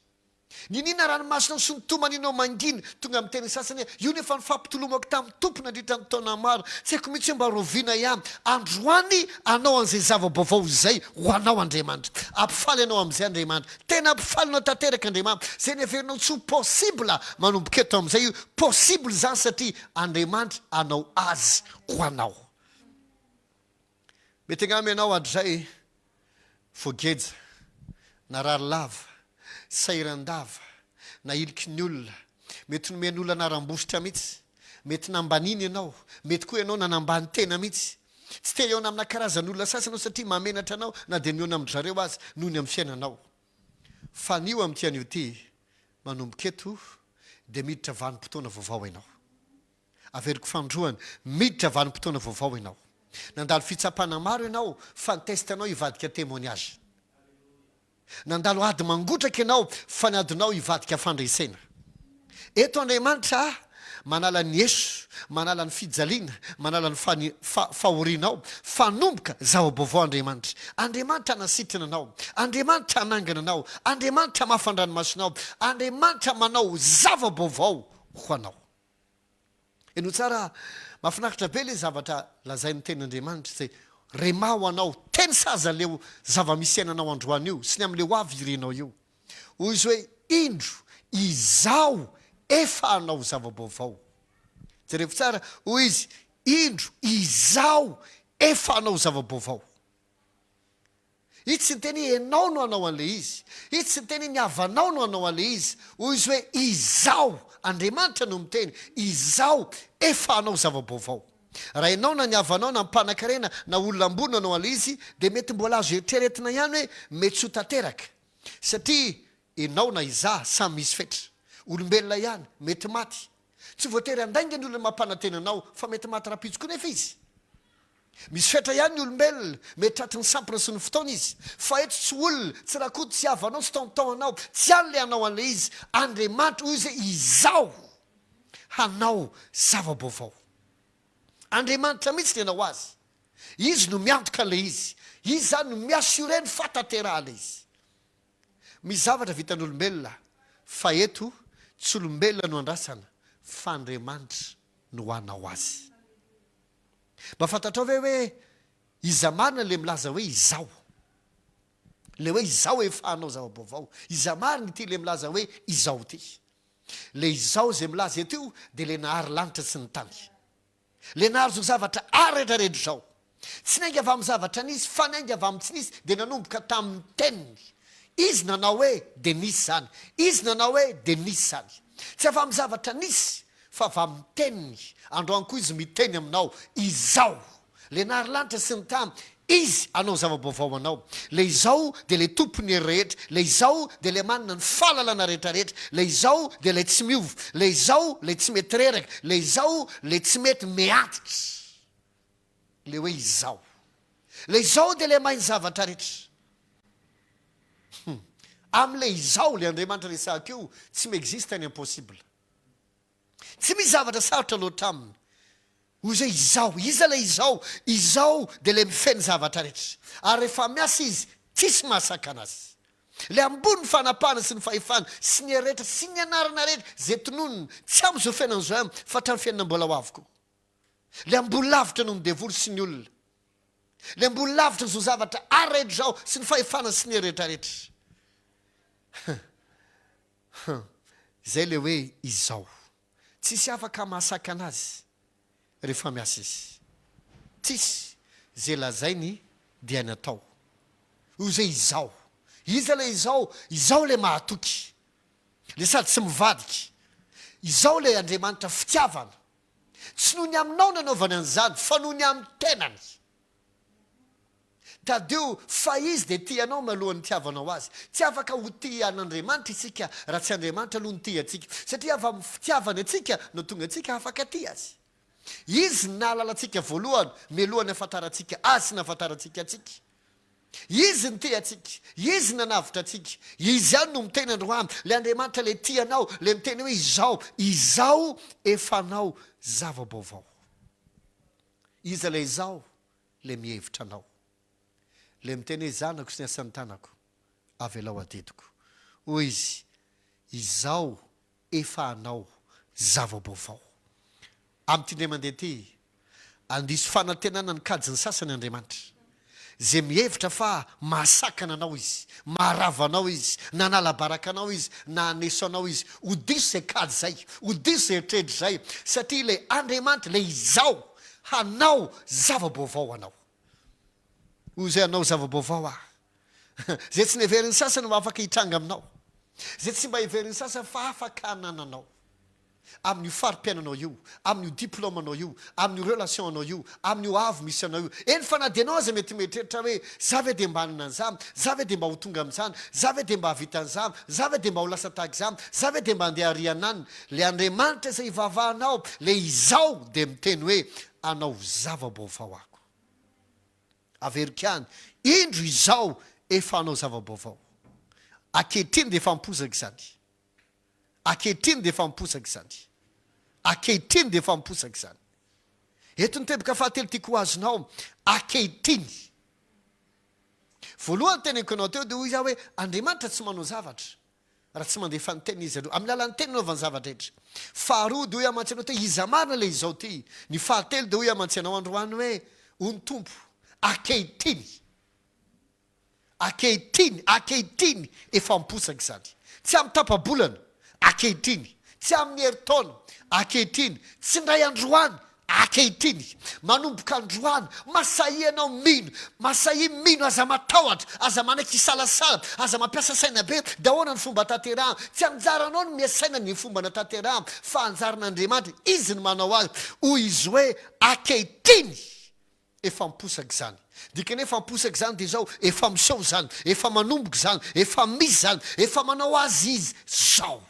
Ninina ranomasonao sy nytomaninao mangina tonga amin'ny teny sasany io nefa ny fampitolomako tamin'ny tompony nandritra ny taona maro tsy haiko mihitsy hoe mba roviana ihany androany anao an'izay zava-baovao izay ho anao Andriamanitra ampifaly anao amin'izay Andriamanitra tena ampifalinao tanteraka Andriamanitra zay ny averinao tsy ho possible manomboka eto amin'izay io possible zany satria Andriamanitra anao azy ho anao. Mety agnamy ianao andrizay voageja na rarolava sairandava na iliky ny olona mety nomeny olona naram-bositra mihitsy mety nambaniny ianao mety koa ianao nanambany tena mihitsy tsy te eona amina karazan'olona sasanao satria mamenatra anao na dia niona amin'ny zareo azy noho ny amin'ny fiainanao fa nio amin'ny tian'io ty manomboka eto dia miditra vanim-potoana vaovao ianao averiko fandroany miditra vanim-potoana vaovao ianao nandalo fitsapana maro ianao fa nitestinao hivadika témoignage nandalo ady mangotraka ianao fa ny adinao hivadika fandresena. Eto Andriamanitra manala ny heso manala ny fijaliana manala ny fahorinao fanomboka zava-baovao Andriamanitra. Andriamanitra nasitrana anao Andriamanitra anangana anao Andriamanitra mafandranomasonao Andriamanitra manao zava-baovao ho anao. Eno tsara mahafinaritra be le zavatra lazain'ny tenin'Andriamanitra zay rema ho anao teny saza leo zava-misy ainanao androany io sy ny amin'le ho avy irenao io hoy izy hoe indro izaho efa anao zava-baovao. Jereko tsara hoy izy indro izaho efa anao zava-baovao. Ity tsy ny teny enao no anao an'le izy ity tsy ny teny ny havanao no anao an'le izy hoy izy hoe izaho Andriamanitra no miteny izaho efa anao zava-baovao. Raha ianao na ny havanao na mmpanan-karena na olona ambony anao an'le izy dia mety mbola azo eritreretina ihany hoe mety tsy ho tanteraka satria ianao na izaho samy misy fetra olombelona ihany mety maty tsy voatery andainga ny olona mampanantena anao fa mety maty rapitso koa nefa izy misy fetra ihany ny olombelona mety tratry ny sampona sy ny fotoana izy fa eto tsy olona tsy raha koa tsy havanao sy taontaonanao tsy any le anao an'le izy Andriamanitra hoy izy izaho hanao zava-baovao. Andriamanitra mihitsy ny anao azy izy no miantoka le izy zany no miasureny fatanterahale izy. Misy zavatra vitan'olombelona fa eto tsy olombelona no andrasana fa Andriamanitra no anao azy. Mba fantatrao ve hoe iza marina le milaza hoe izaho le hoe izaho efa anao zava-baovao iza marina ity le milaza hoe izaho ty le izaho zay milaza eto io dia le nahary lanitra sy ny tany le nahary zo zavatra aretraretra zao tsy nainga avy amin'ny zavatra nisy fa nainga avy amin'ny tsy nisy dia nanomboka tamin'ny teniny izy nanao hoe dia nisy zany izy nanao hoe dia nisy zany tsy avy amin'ny zavatra nisy fa avy amin'ny teniny androany koa izy miteny aminao izaho le nahary lanitra sy ny tany izy anao zava-baovao anao le izaho dia le tompony rehetra le izaho dia le manana ny fahalalana rehetrarehetra le izaho dia le tsy miova le izaho le tsy mety reraka le izaho le tsy mety miantitra le hoe izaho le izaho dia le mainy zavatra rehetra am'ilay izao le Andriamanitra resahaka io tsy miexiste ny impossible. Tsy misy zavatra sarotra loatra aminy. Hoy zay izao, iza lay izao dia le mifeny zavatra rehetra. Ary rehefa miasa izy, tsisy mahasaka anazy. Le ambony fanapahana sy ny fahefana sy ny rehetra sy ny anarana rehetra zay tononona tsy am'izao fiainana zao am fa hatramin'ny fiainana mbola ho avy koa. Le ambony lavitra noho ny devoly sy ny olona. Le ambony lavitra zao zavatra rehetra zao sy ny fahefana sy ny rehetrarehetra. Zay le hoe izao. Tsisy afaka mahasaka anazy rehefa miasa izy. Tsisy zay lazainy dia natao. Io zay izao. Iza le izao le mahatoky. Le sady tsy mivadika. Izao le Andriamanitra fitiavana. Tsy noho ny aminao nanaovany an'izany, fa noho ny amin'ny tenany. Tadeo fa izy dia tianao malohany tiavanao azy. Tsy afaka ho tia an'Andriamanitra isika raha tsy Andriamanitra aloha ny tia atsika. Satria avy amin'ny fitiavana atsika no tonga atsika afaka tia azy. Izy nahalalatsika voalohany, melohany afantarantsika azy sy nahafantarantsika atsika. Izy ny tia atsika, izy nanavitra atsika. Izy ihany no miteny androany, le Andriamanitra le tianao, le miteny hoe izao efa anao zava-baovao. Iza le izao le mihevitra anao. Le miteny hoe zanako sy ny asan'ny tanako, avelao adidiko. Hoy izy, izao efa anao zava-baovao. Amin'ity indray mandeha ty, andiso fanantenana ny kajy ny sasany Andriamanitra. Zay mihevitra fa mahasakana anao izy, maharava anao izy, nanala-baraka anao izy, nahaneso anao izy. Odiso zay kajy zay, odiso zay tredry zay. Satria le Andriamanitra le izao, hanao zava-baovao anao. Hoy zay anao zava-baovao zay tsy neveriny sasany mba afaka hitranga aminao. Zay tsy mba heveriny sasany fa afaka hanananao. Amin'io fari-piainanao io, amin'io diplômanao io, amin'io relation anao io, amin'io avy misy anao io. Eny fa na dia anao aza mety mieritreritra hoe za ve dia mba hanana an'izany, za ve dia mba ho tonga amin'izany, za ve dia mba havita an'izany, za ve dia mba ho lasa tahaka izany, za ve dia mba handeha ary anany. Le Andriamanitra izay hivavahanao, le izao dia miteny hoe anao zava-baovao ako. Averika any, indro izao efa anao zava-baovao. Ankehitriny dia efa miposaka izany. Ankehitriny dia efa miposaka izany. Ankehitriny dia efa miposaka izany. Eto ny teboka fahatelo tiako azonao, ankehitriny. Voalohany teneniko anao teo dia hoy izaho hoe Andriamanitra tsy manao zavatra raha tsy mandeha fanontena izy aloha. Amin'ny alalan'ny teny naovany zavatra rehetra. Faharoa dia hoy amantsy anao teo iza marina le izao ty. Ny fahatelo dia hoy amantsy anao androany hoe ony tompo ankehitriny. Ankehitriny efa miposaka izany. Tsy amin'ny tapabolana, ankehitriny. Tsy amin'ny heritaona, ankehitriny. Tsy ndray androany, ankehitriny. Manomboka androany, masahianao mino. Masahi mino aza matahotra, aza manaiky salasala, aza mampiasa saina be. Dahoana ny fomba tanterahana. Tsy anjaranao ny miasaina ny fomba natanterahana, fa anjaran'Andriamanitra izy ny manao azy. Hoy izy hoe ankehitriny efa miposaka izany. Dikany efa miposaka izany dia zao efa miseho izany, efa manomboka izany, efa misy izany, efa manao azy izy zao.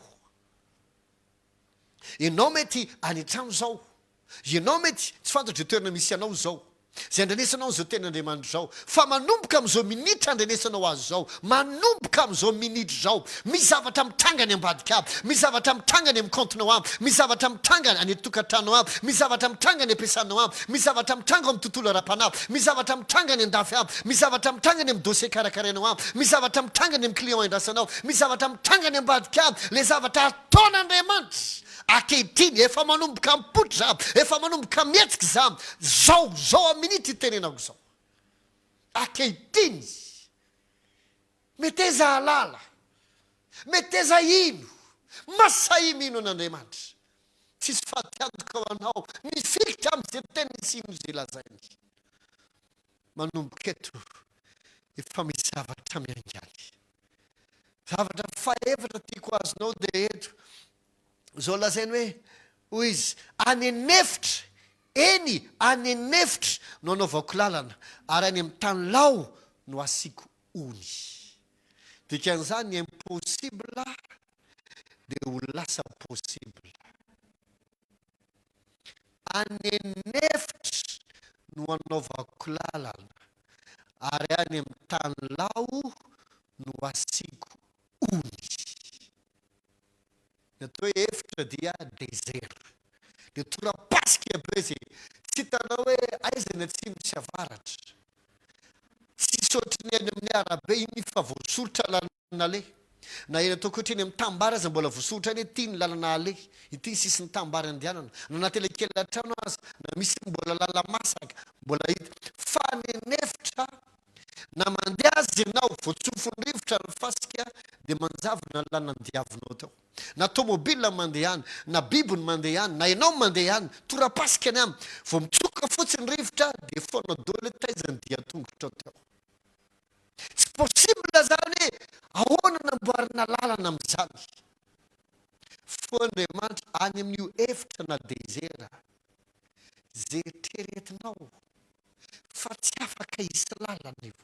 Ianao mety any an-trano zao, ianao mety tsy fantatra toerana misy anao zao, zay andrenesanao zao ten'Andriamanitra zao, fa manomboka amin'izao minitra andrenesanao azy zao, manomboka amin'izao minitra zao, misy zavatra mitangany ambadika aby, misy zavatra mitangany amin'ny comptenao aby, misy zavatra mitangany any tokantrano aby, misy zavatra mitangany ampiasanao aby, misy zavatra mitanga amin'ny tontolo ara-panahy, misy zavatra mitangany an-dafy aby, misy zavatra mitangany amin'ny dossier karakarainao aby, misy zavatra mitangany amin'ny client indrasanao, misy zavatra mitangany ambadika aby, le zavatra ataon'Andriamanitra. Ankehitriny efa manomboka mipoitra zany, efa manomboka mietsika zany, zao amin'ny minitra itenenako zao. Ankehitriny. Mety eza halala, mety eza ino, masahy mino an'Andriamanitra. Tsisy fahatiantoka ho anao, mifikitra amin'izay teny sy ino izay lazainy. Manomboka eto, efa misy zavatra miangaly. Zavatra fahaefatra tiako azonao dia eto. Zao lazainy hoe, hoy izy, any anefitra, any anefitra no anaovako lalana, ary any amin'ny tany lao no asiako ony. Dikan'izany ny impossible dia ho lasa possible. Any anefitra no anaovako lalana, ary any amin'ny tany lao no asiako ny atao hoe efitra dia désert. Dia torapasika be zay tsy hitanao hoe aiza ny atsimo sy avaratra. Tsy sotry ny any amin'ny arabe iny fa voasolotra lalana le. Na eny atao koatriny amin'ny tambara aza mbola voasolotra any ity ny lalana ale. Ity sisy ny tambara andianana. Na anaty lekela trano aza na misy mbola lala masaka mbola hita. Fa ny efitra na mandeha azy ianao voatsofony rivotra ny fasika dia manjavona ny lalana diavinao tao. Na tomobile mandeha any, na bibiny mandeha any, na ianao mandeha any, torapasika any aminy. Vao mitsoka fotsiny rivotra dia foana daholo taizany dia tongotra tao. Tsy possible zany ahoana namboarina lalana amin'izany. Foandriamanitra any amin'io efitra na désert zay eritreretinao fa tsy afaka hisy lalana io.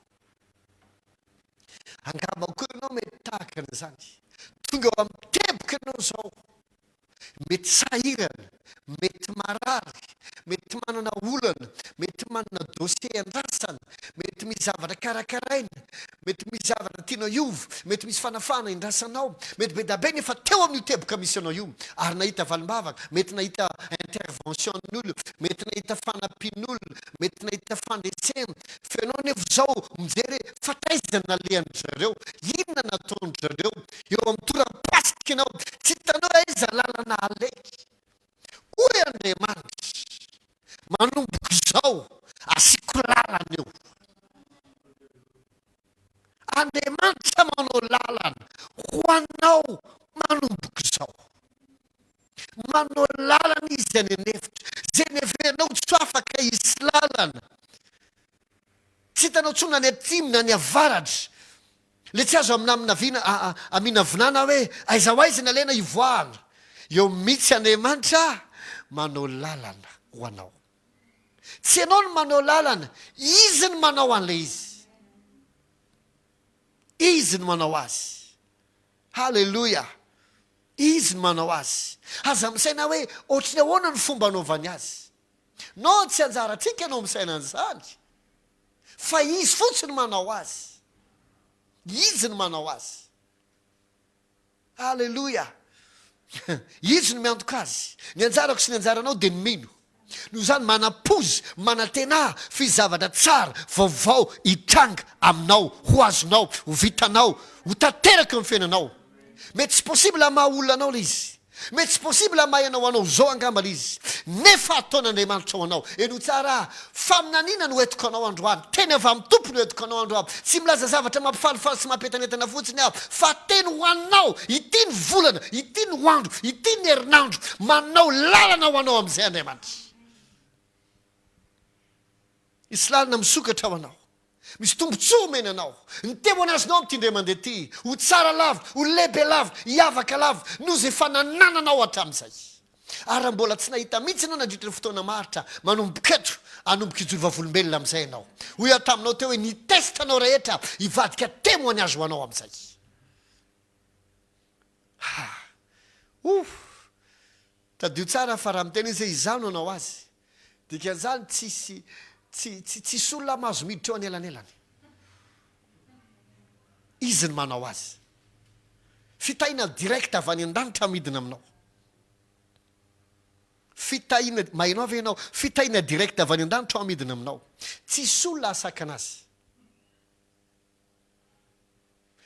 Angamba koa ianao mety tahaka an'izany. Tonga ao amin'ny teboka ianao zao. Mety sahirana, mety marary, mety manana olana, mety manana dossier andrasana, mety misy zavatra karakaraina, mety misy zavatra tianao iova, mety misy fanafana indrasanao, mety be da be nefa teo amin'io teboka misy anao io. Ary nahita valim-bavaka, mety nahita intervention n'olo, mety nahita fanampian'olona, mety nahita fandresena. Fa ianao nefa zao mijery fa taizana nalehan'zareo, inona nataon'zareo. Eo amin'ny torapasika ianao, tsy hitanao aiza lalana aleky. Hoy Andriamanitra, manomboka izao asiko lalana eo. Andriamanitra manao lalana ho anao manomboka izao. Manao lalana izy any anefitra. Zay neveranao tsy afaka hisy lalana. Tsy hitanao tsona ny atimy na ny avaratra. Le tsy azo amin'aminaviana aminavinana hoe aiza ho aiza ny alena ivoahana. Eo mihitsy Andriamanitra manao lalana ho anao. Tsy ianao no manao lalana, izy ny manao an'ilay izy. Izy ny manao azy. Halleluja. Izy ny manao azy. Aza misaina hoe ohatrany ahoana ny fomba anaovany azy. No tsy anjara tsika ianao misaina an'izany. Fa izy fotsiny manao azy. Izy ny manao azy. Halleluja. Izy no miantoka azy. Ny anjarako sy ny anjaranao dia ny mino. Noho izany manapozy, manantena fizavatra tsara, vaovao, hitranga aminao, ho azonao, ho vitanao, ho tanteraka amin'ny fiainanao. Mety tsy possible maha olona anao izy. Mety tsy possible maha ianao anao zao angamba izy. Nefa ataon'Andriamanitra ho anao. Eno tsara, faminaniana no entiko anao androany. Teny avy amin'ny tompo no entiko anao androany. Tsy milaza zavatra mampifalifaly sy mampientanentana fotsiny aho. Fa teny ho anao, ity ny volana, ity ny andro, ity ny herinandro. Manao lalana ho anao amin'izay Andriamanitra. Isy lalana misokatra ho anao. Misy tombontsoa omena anao. Ny temo an'azonao amin'ity indray mandeha ity. Ho tsara lavitra, ho lehibe lavitra, hiavaka lavitra. Noho izay fananananao hatramin'izay. Ary mbola tsy nahita mihitsy ianao nandritra ny fotoana maritra. Manomboka eto, hanomboka ijoro vavolombelona amin'izay ianao. Hoy aho taminao teo hoe nitestanao rehetra hivadika temo any azo ho anao amin'izay. Tadio tsara fa raha miteny izay izano anao azy. Dikan'izany tsisy olona mahazo miditra eo anelanelany. Izy ny manao azy. Fitahiana direct avy any an-danitra midina aminao. Fitahiana, mahainao avy ianao, fitahiana direct avy any an-danitra midina aminao. Tsisy olona asaka anazy.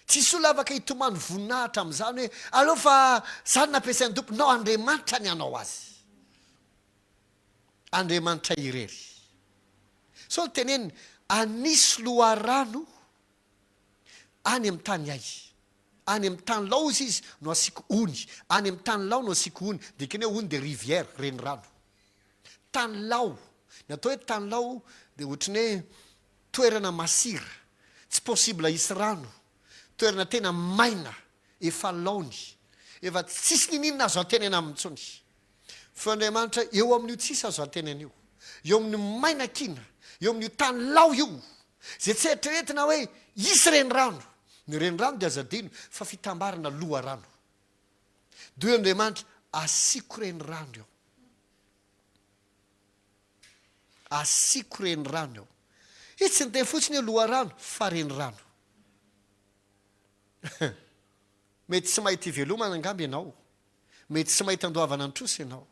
Tsisy olona afaka hitomany voninahitra amin'izany hoe aleo fa zany nampiasain'ny tompo. No, Andriamanitra ny anao azy. Andriamanitra irery. So teneny anisy loharano any amin'ny tany ay. Any amin'ny tany lao izy no asiko ony. Any amin'ny tany lao no asiko ony. Dikany hoe ony dia rivière, renirano. Tany lao. Natao hoe tany lao dia ohatrany hoe toerana masira. Tsy possible hisy rano. Toerana tena maina. Efa laony. Efa tsisy ninina azo antenena amin'intsony. Fa Andriamanitra eo amin'io tsisy azo antenena io. Eo amin'ny maina kina. Eo amin'io tany lao io. Zay tsy eritreretina hoe isy renirano. Ny renirano dia azadino fa fitambarana loharano. Dia Andriamanitra asiko renirano eo. Asiko renirano eo. Izy tsy niteny fotsiny hoe loharano fa renirano. Mety tsy mahita ivelomana angamba ianao. mety tsy mahita andoavana antrosa ianao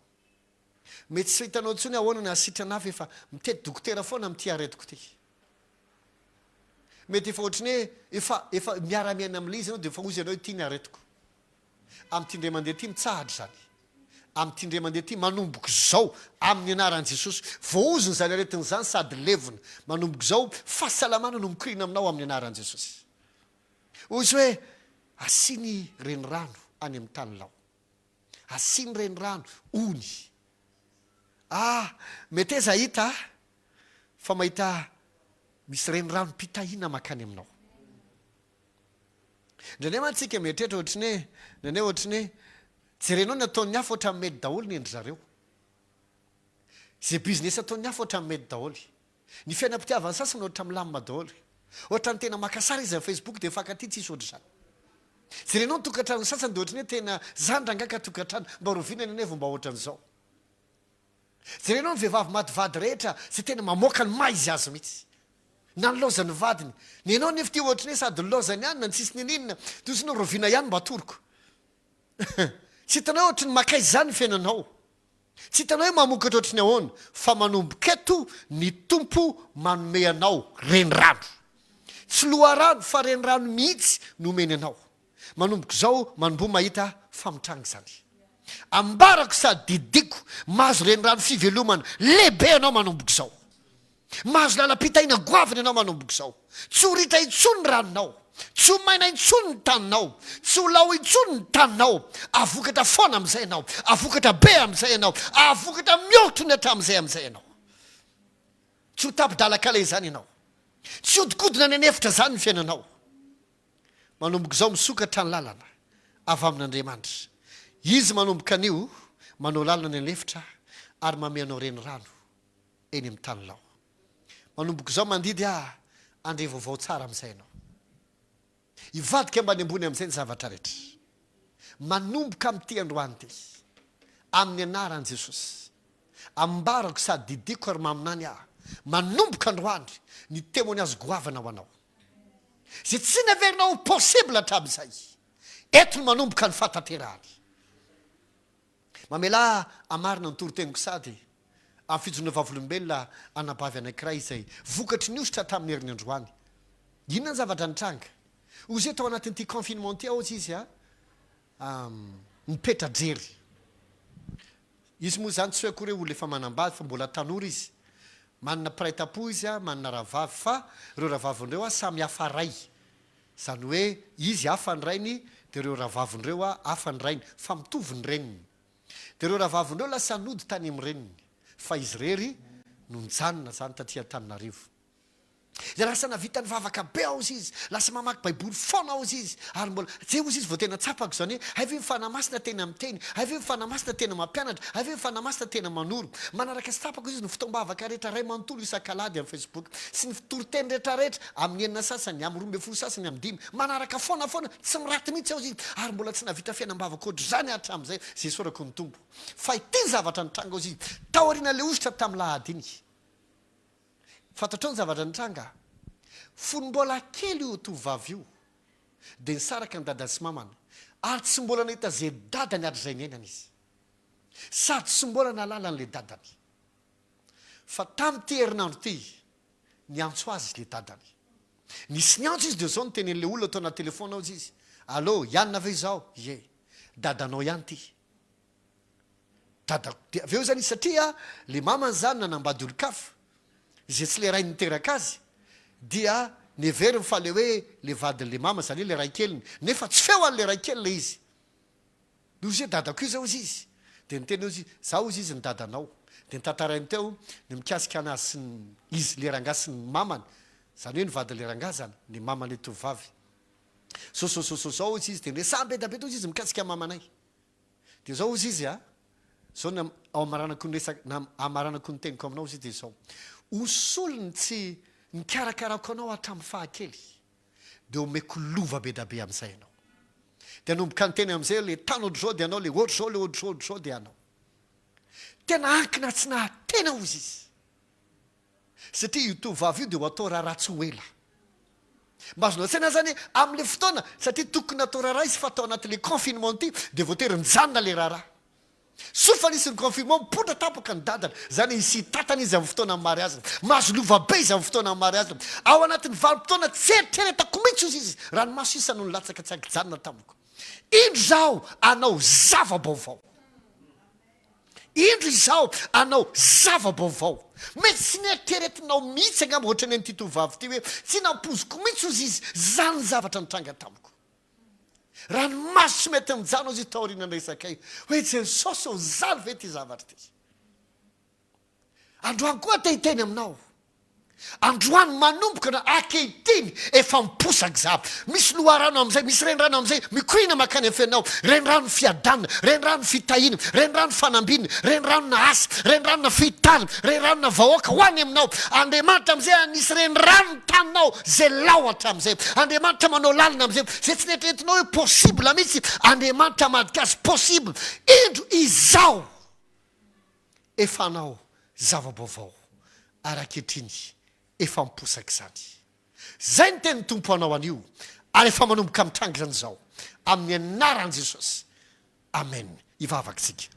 mety tsy hitanao ntsony ahoana ny asitranafy efa mitety dokotera foana amin'ity aretiko ty mety efa ohatrany hoe efa miara-miaina amin'ilay izy ianao dia efa ozy ianao ity ny aretiko amin'ity ndray mandeha ity mitsahatra zany amin'ity ndray mandeha ity manomboka zao amin'ny anaran'i Jesosy voaozony zany aretiny zany sady levona manomboka zao fahasalamana no mikorina aminao amin'ny anaran'i Jesosy ozy hoe asiny renirano any amin'ny tany lao asiny renirano ony mety eza hita fa mahita misy renirano mpitahina makany aminao ndraindray mantsika mietrehitra ohatrany hoe ndraindray ohatrany hoe jerenao ny ataon'ny hafa ohatra mety daholo ny endry zareo zay business ataon'ny hafa ohatra mety daholo ny fiainam-pitiavany sasany ohatra milamina daholo ohatra ny tena makasara izy amin'ny Facebook dia fankaty tsisy ohatra zany jerenao ny tokantrano sasany dia ohatrany hoe tena zany rangaka tokantrano mba rovinany anevo mba ohatran'izao jerenao ny vehivavy mativady rehetra zay tena mamoaka ny ma izy azy mihitsy na ny lozany vadiny ny ianao nefa ty ohatrany hoe sady lozany ihany na ny tsisy ninina dia ozy nao rovina ihany mba atoroko tsy hitanao ohatry ny makay zany fiainanao tsy hitanao hoe mamokatra ohatry ny ahoana fa manomboka eto ny tompo manome anao renirano tsy loharano fa renirano mihitsy nomeny anao manomboka zao manombo mahita famitrangy zany ambarako sady didiko mahazo renirano fivelomana lehibe anao manomboka zao mahazo lalam-pitaina goavina ianao manomboka zao tsy horita intsony ny ranonao tsy ho maina intsony ny taninao tsy ho lao intsony ny taninao avokatra foana amin'izay ianao avokatra be amin'izay ianao avokatra miotro ny hatramin'izay amin'izay ianao tsy ho tapidalakale zany ianao tsy hodikodina ny anefitra zany ny fiainanao manomboka zao misokatra ny lalana avy amin'Andriamanitra izy manomboka anio manao lalana ny anefitra ary mameanao renirano eny amin'ny tany lao manomboka zao mandidy andre vaovao tsara amin'izay ianao ivadika ambany ambony amin'izay ny zavatra rehetra manomboka amin'ity androany ty amin'ny anaran'i Jesosy ambarako sady didiko ary maminany manomboka androany ny témoignage goavana ho anao zay tsy naverinao possible hatramin'izay eto no manomboka ny fataterahany mamela amarina ny toroteniko sady amin'ny fijona vavolombelona anabavy anankiray izay vokatry ny ositra tamin'ny herin'ny androany inona ny zavatra nitranga ozy tao anatin'ity confinement ty ao izy mipetra jery izy moa zany tsy hoe akory olona efa manambady fa mbola tanora izy manana piraitapo izy manana rahavavy fa ireo rahavavindreo samy hafa ray zany hoe izy hafa ny rainy dia ireo rahavavindreo hafa ny rainy fa mitovy ny reniny dia ireo rahavavindreo lasa nody tany amin'ny reniny fa izy rery no nijanona zany taty Antananarivo dia lasa navita ny vavaka be ao izy lasa mamaky baiboly foana ao izy ary mbola zay ozy izy vao tena tsapako zany hoe avy mifanamasina tena miteny avy mifanamasina tena mampianatra avy mifanamasina tena manoro manaraka sy tapako izy ny fotoam-bavaka rehetra ray manontolo isan-kalady amin'ny Facebook sy ny fitoriteny rehetrarehetra amin'ny enina sasany amin'ny 12 sasany amin'ny 5 manaraka foana tsy miraty mihitsy ao izy ary mbola tsy navita fiainam-bavaka ohatry zany hatramin'izay zay sorako ny tompo fa ity zavatra nitranga ao izy taoriana le ositra tamin'ny lahady iny fantatrao ny zavatra nitranga fony mbola kely io tovavy io dia nisaraka ny dadany sy mamany ary tsy mbola nahita zay dadany ary zay nenany izy sady tsy mbola nalala n'le dadany fa tamin'ity herinandro ty niantso azy le dadany nisy niantso izy dia zao nitenen'le olona atao anaty telefona ao izy allô ianina ve izao ye dadanao ihany ty dada aveo zany izy satria le mamany zany nanambady olo-kafa zay tsy le ray niteraka azy dia nevery fa le hoe le vadin'le mama zany hoe le ray keliny nefa tsy feo an'le ray kely le izy ozy hoe dadako io zao izy dia niteny ozy zao izy ny dadanao dia nitantarainy teo ny mikasika anazy sy ny izy le rangahy sy ny mamany zany hoe ny vadin'le rangahy zany ny mamany tovavy zao izy dia resambedabeda ozy izy mikasika mamanay dia zao izy zao ao amaranako ny amaranako ny teniko aminao izy dia zao osolony tsy nikarakarako anao hatramin'ny fahakely dia omeko lova be da be amin'izay ianao dia anomboka ny teny amin'izay le tany ohatry zao dia anao le ohatry zao le ohatry zao dia anao tena ankina tsy nahatena ozy izy satria io tovavy io dia ho atao raha ratsy ho ela mbazonao saina zany am'le fotoana satria tokony natao raharaha izy fa atao anatin'le confinement ty de voatery nijanona le raharaha sofa nisy ny confinement mipotra tapaka ny dadana zany isy tatana izy amin'ny fotoana mary azina mazo lova be izy amin'ny fotoana mary azina ao anatin'ny valim-potoana tsy eritreretako mihitsy izy ranomaso isa no nilatsaka tsy akijanona tamiko indro zao anao zava-baovao indro izao anao zava-baovao mety sy nieritreretinao mihitsy angamba ohatra ny an'ity tovavy ty hoe tsy nampoziko mihitsy ozy izy zany zavatra nitranga tamiko ranomaso tsy mety mijano izy taoriana nresakay hoe jesosy o zany ve ty zavatra ty androany koa tehiteny aminao androany manomboka na akehitriny efa miposaka za misy loharano am'izay misy renirano am'izay mikohina makany am'fianao renirano fiadanina renirano fitahina renirano fanambinina renirano na asa renirano na fitalina renirano na vahoaka ho any aminao andriamanitra am'izay anisy renirano ny taninao zay laohatra am'izay andriamanitra manao lalina am'izay zay tsy neritreretinao hoe possible mihitsy andriamanitra madikazy possible indro izao efa anao zava-baovao arakehitriny efa miposaka zany zay ny teny tompo anao an'io ary efa manomboka mitranga zany zao amin'ny anaran'i Jesosy amen ivavaksika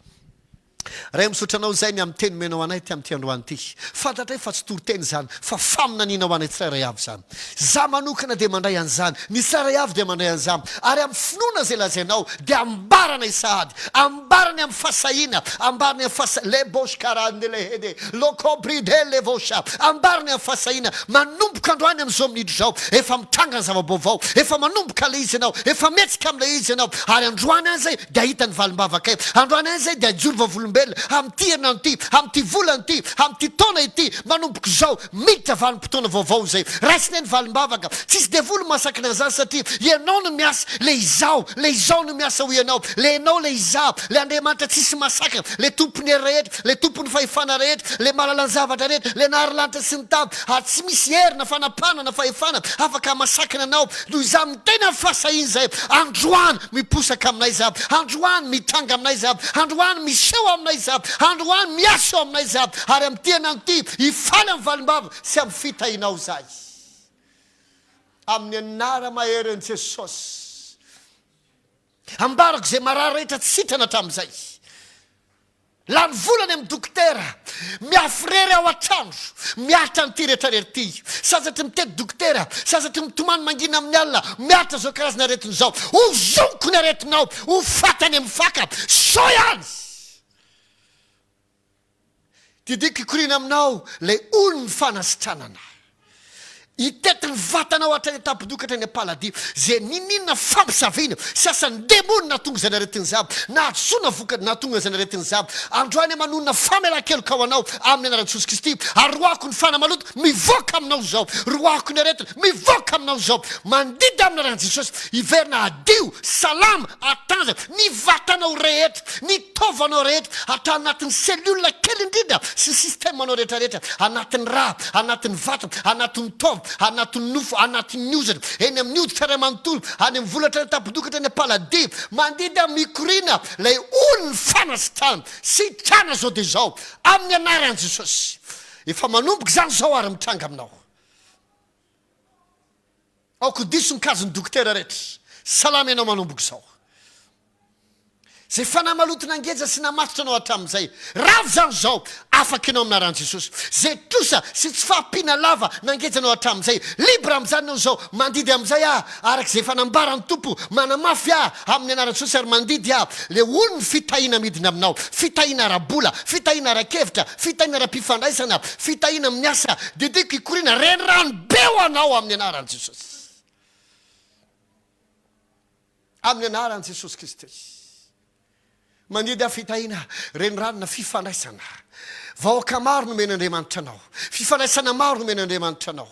raha misotranao zay ny amin'ny teny menao anay ty amin'ty androany ty fantatra hoe fa tsy toroteny zany fa faminaniana ho anay tsirairay avy zany za manokana de mandray an'izany ny tsirairay avy de mandray an'izany ary amin'ny finoana zay lazainao de ambarana isahady ambarany amin'ny fasahina ambarany amin'ny le boshkarande le hede lokobride le vosha ambarany amin'ny fasahina manomboka androany amin'izao minitro zao efa mitranga ny zava-baovao efa manomboka le izy ianao efa metsika am'le izy ianao ary androany any zay de ahita ny valimbavaka androany any zay de ajoro vavolombelona am'ty herinandro ty am'ty volany ty am'ty taona ity manomboka zao miditra valim-potoana vaovao zay raisiny ny valimbavaka tsisy devolo masakana zany satria ianao no miasa le izao no miasa ho ianao le ianao le izao le andriamanitra tsisy masakana le tompony rehetra le tompony fahefana rehetra le malalany zavatra rehetra le naharilanitra sy ny tamy ary tsy misy herina fanapanana fahefana afaka masakana anao noho iza amin'ny tena fahasahiny zay androany miposaka aminay zab androany mitranga aminay zab androany miseho aminay zab androany miasa eo aminay zab ary am'ty ananty ifaly amin'ny valimbava sy amin'ny fitahinao zay amin'ny anara mahery an'i Jesosy ambarako zay marary rehetra tsy sitrana hatramin'izay lany volany amin'ny dokotera miafrery ao atrandro miatra n'ity rehetrarehetra ty sazatra mitety dokotera sazatra mitomany mangina amin'ny alina miatra zao karazana aretina zao ho zonko ny aretinao ho fatany amin'ny faka so ihany tidiko ikorina aminao le olo ny fanasitranana itety ny vatanao hatrany tapidokatra ny apaladia zay nininona fampisaviana sasany demonina tonga zany aretiny zabo na atsoana vokany natonga zany aretiny zabo androany manonona famelan-keloka ao anao amin'ny anaran'i Jesosy Kristy ary roako ny fanamaloto mivoaka aminao zao roako ny aretina mivoaka aminao zao mandida amin'ny anaran'i Jesosy iverina adio salama atanja ny vatanao rehetra ny tovanao rehetra ata anatin'ny selula kely indrindra sy sistemanao rehetrarehetra anatin'ny raha anatin'ny vatana anatin'ny tova anatin'ny nofo anatin'ny ozatra eny amin'ny hoditra ray manontolo any amin'ny volatra ny tapidokatra ny apaladia mandida mikorina lay olo ny fanasitrana sy trana zao de zao amin'ny anaran'i Jesosy efa manomboka zany zao ary mitranga aminao aoko diso ny kazony dokotera rehetra salama ianao manomboka zao zay fanamalotina angeja sy namatotra anao hatramin'izay ravy zany zao afaka ianao amin'ny anaran'i Jesosy zay trosa sy tsy fahampiana lava nangejanao hatramin'izay libra amin'izany anao zao mandidy amin'izay arak'izay fanambarany tompo manamafy amin'ny anaran'i Jesosy ary mandidy le olo ny fitahina midina aminao fitahina ara-bola fitahina ara-kevitra fitahina ara-pifandraisana fitahina amin'ny asa dedeko ikorina renirano beo anao amin'ny anaran'i Jesosy amin'ny anaran'i Jesosy Kristy mandidy fitahina reniranona fifandraisana vahoaka maro no men'Andriamanitra anao fifandraisana maro no men'Andriamanitra anao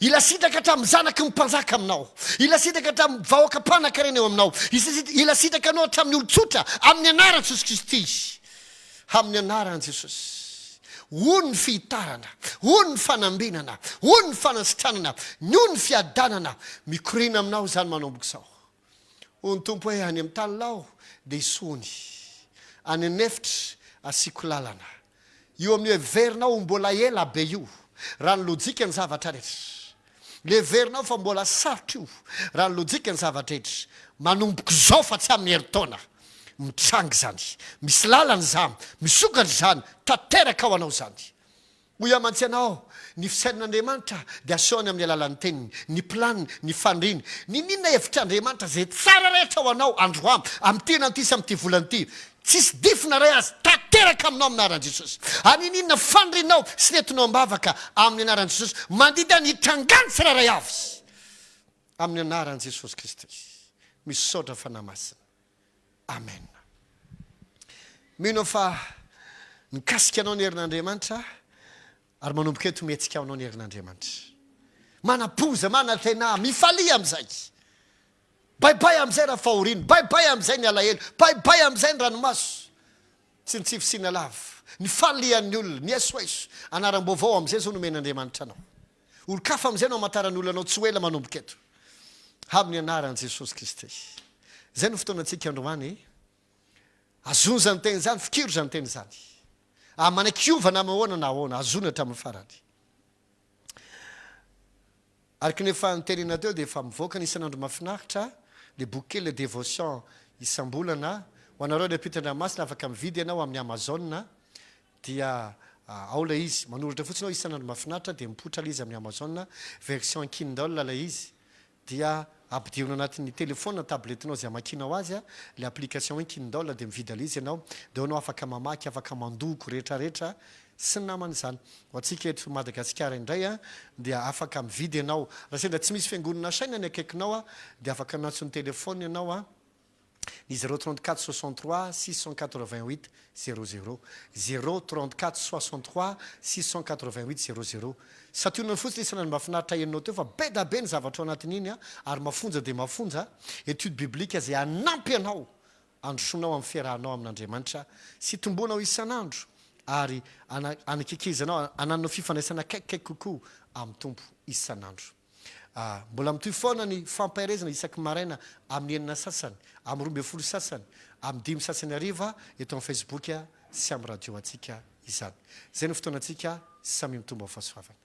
ilasitraka hatramin'ny zanaky ny mpanjaka aminao ilasitraka hatramin'ny vahoaka mpanan-karena eo aminao ilasitraka anao hatramin'ny olotsotra amin'ny anaran'i Jesosy Kristy amin'ny anaran'i Jesosy hono ny fihitarana hono ny fanambinana hono ny fanasitranana nyo ny fiadanana mikorina aminao zany manomboka zao hony tompo hoe any amin'ny tany lao de isony any anefitra asiko lalana io amin'ny hoe verinao mbola ela be io raha ny lojika ny zavatra rehetra le verinao fa mbola sarotra io raha ny lojika ny zavatretra manomboko zao fa tsy amin'ny heritaona mitrangy zany misy lalany zany misokatra zany tanteraka ao anao zany hoy amantsy anao ny fisain'Andriamanitra dia asoany amin'ny alalan'ny teniny ny planiny ny fandriny ny ninona hevitr'Andriamanitra zay tsara rehetra ao anao androany amin'ny tena anty sy amin'ity volany ity tsisy difina ray azy tanteraka aminao amin'ny anaran'i Jesosy any ninona fandrinao sy nentinao ambavaka amin'ny anaran'i Jesosy mandida ny trangany tsirairay avy amin'ny anaran'i Jesosy Kristy misaotra fanamasina amen mino fa mikasika anao ny herin'Andriamanitra ary manomboka eto mihetsika anao ny herin'Andriamanitra manapoza manatena mifalia amin'izay baibay amin'izay raha fahoriana baibay amin'izay ny alahelo baibay amin'izay ny ranomaso tsy nitsifisiana lava ny falian'ny olona ny esoeso anaram-baovao amin'izay zao nomen'Andriamanitra anao olo-kafa amin'izay no amatarany olona anao tsy ho ela manomboka eto amin'ny anaran'i Jesosy Kristy zay no fotoanantsika androany azony zany teny zany fikiro zany teny zany manakiovana amahoana na ahoana azony hatramin'ny farany araka nefa nytenena teo dia efa mivoaka ny isan'andro mahafinaritra le boky kely le dévotion isam-bolana ho anareo le Ampitan-dranomasina afaka mividy ianao amin'ny Amazon dia ao lay izy manoratra fotsiny ao isan'andro mahafinaritra dia mipotra lay izy amin'ny Amazon version Kindle lay izy dia ampidirina anatin'ny telefona tabletinao zay amakinao azy le application Kindle dia mividy izy ianao dia anao afaka mamaky afaka mandoko rehetrarehetra sy ny namany zany ho antsika eto Madagasikara indray dia afaka mividy ianao raha sendra tsy misy fiangonana saina ny akaikinao dia afaka nantsony telefona ianao ny 034 63 688 00 034 63 688 00 sationany fotsiny isan'andro mahafinaritra henonao teo fa be da be ny zavatra ao anatin'iny ary mafonja dia mafonja étude biblique zay anampy anao androsonao amin'ny fiarahanao amin'Andriamanitra sy tombonao isan'andro ary anakikizanao ananao fifandraisana kaikikaiky kokoa amin'ny tompo isan'andro mbola mitoy foana ny fampaherezana isaky maraina amin'ny enina sasany amin'ny 12 sasany amin'ny 5 sasany hariva eto amin'ny Facebook sy amin'ny radio atsika izany zay ny fotoanantsika samy mitombo fahasoavana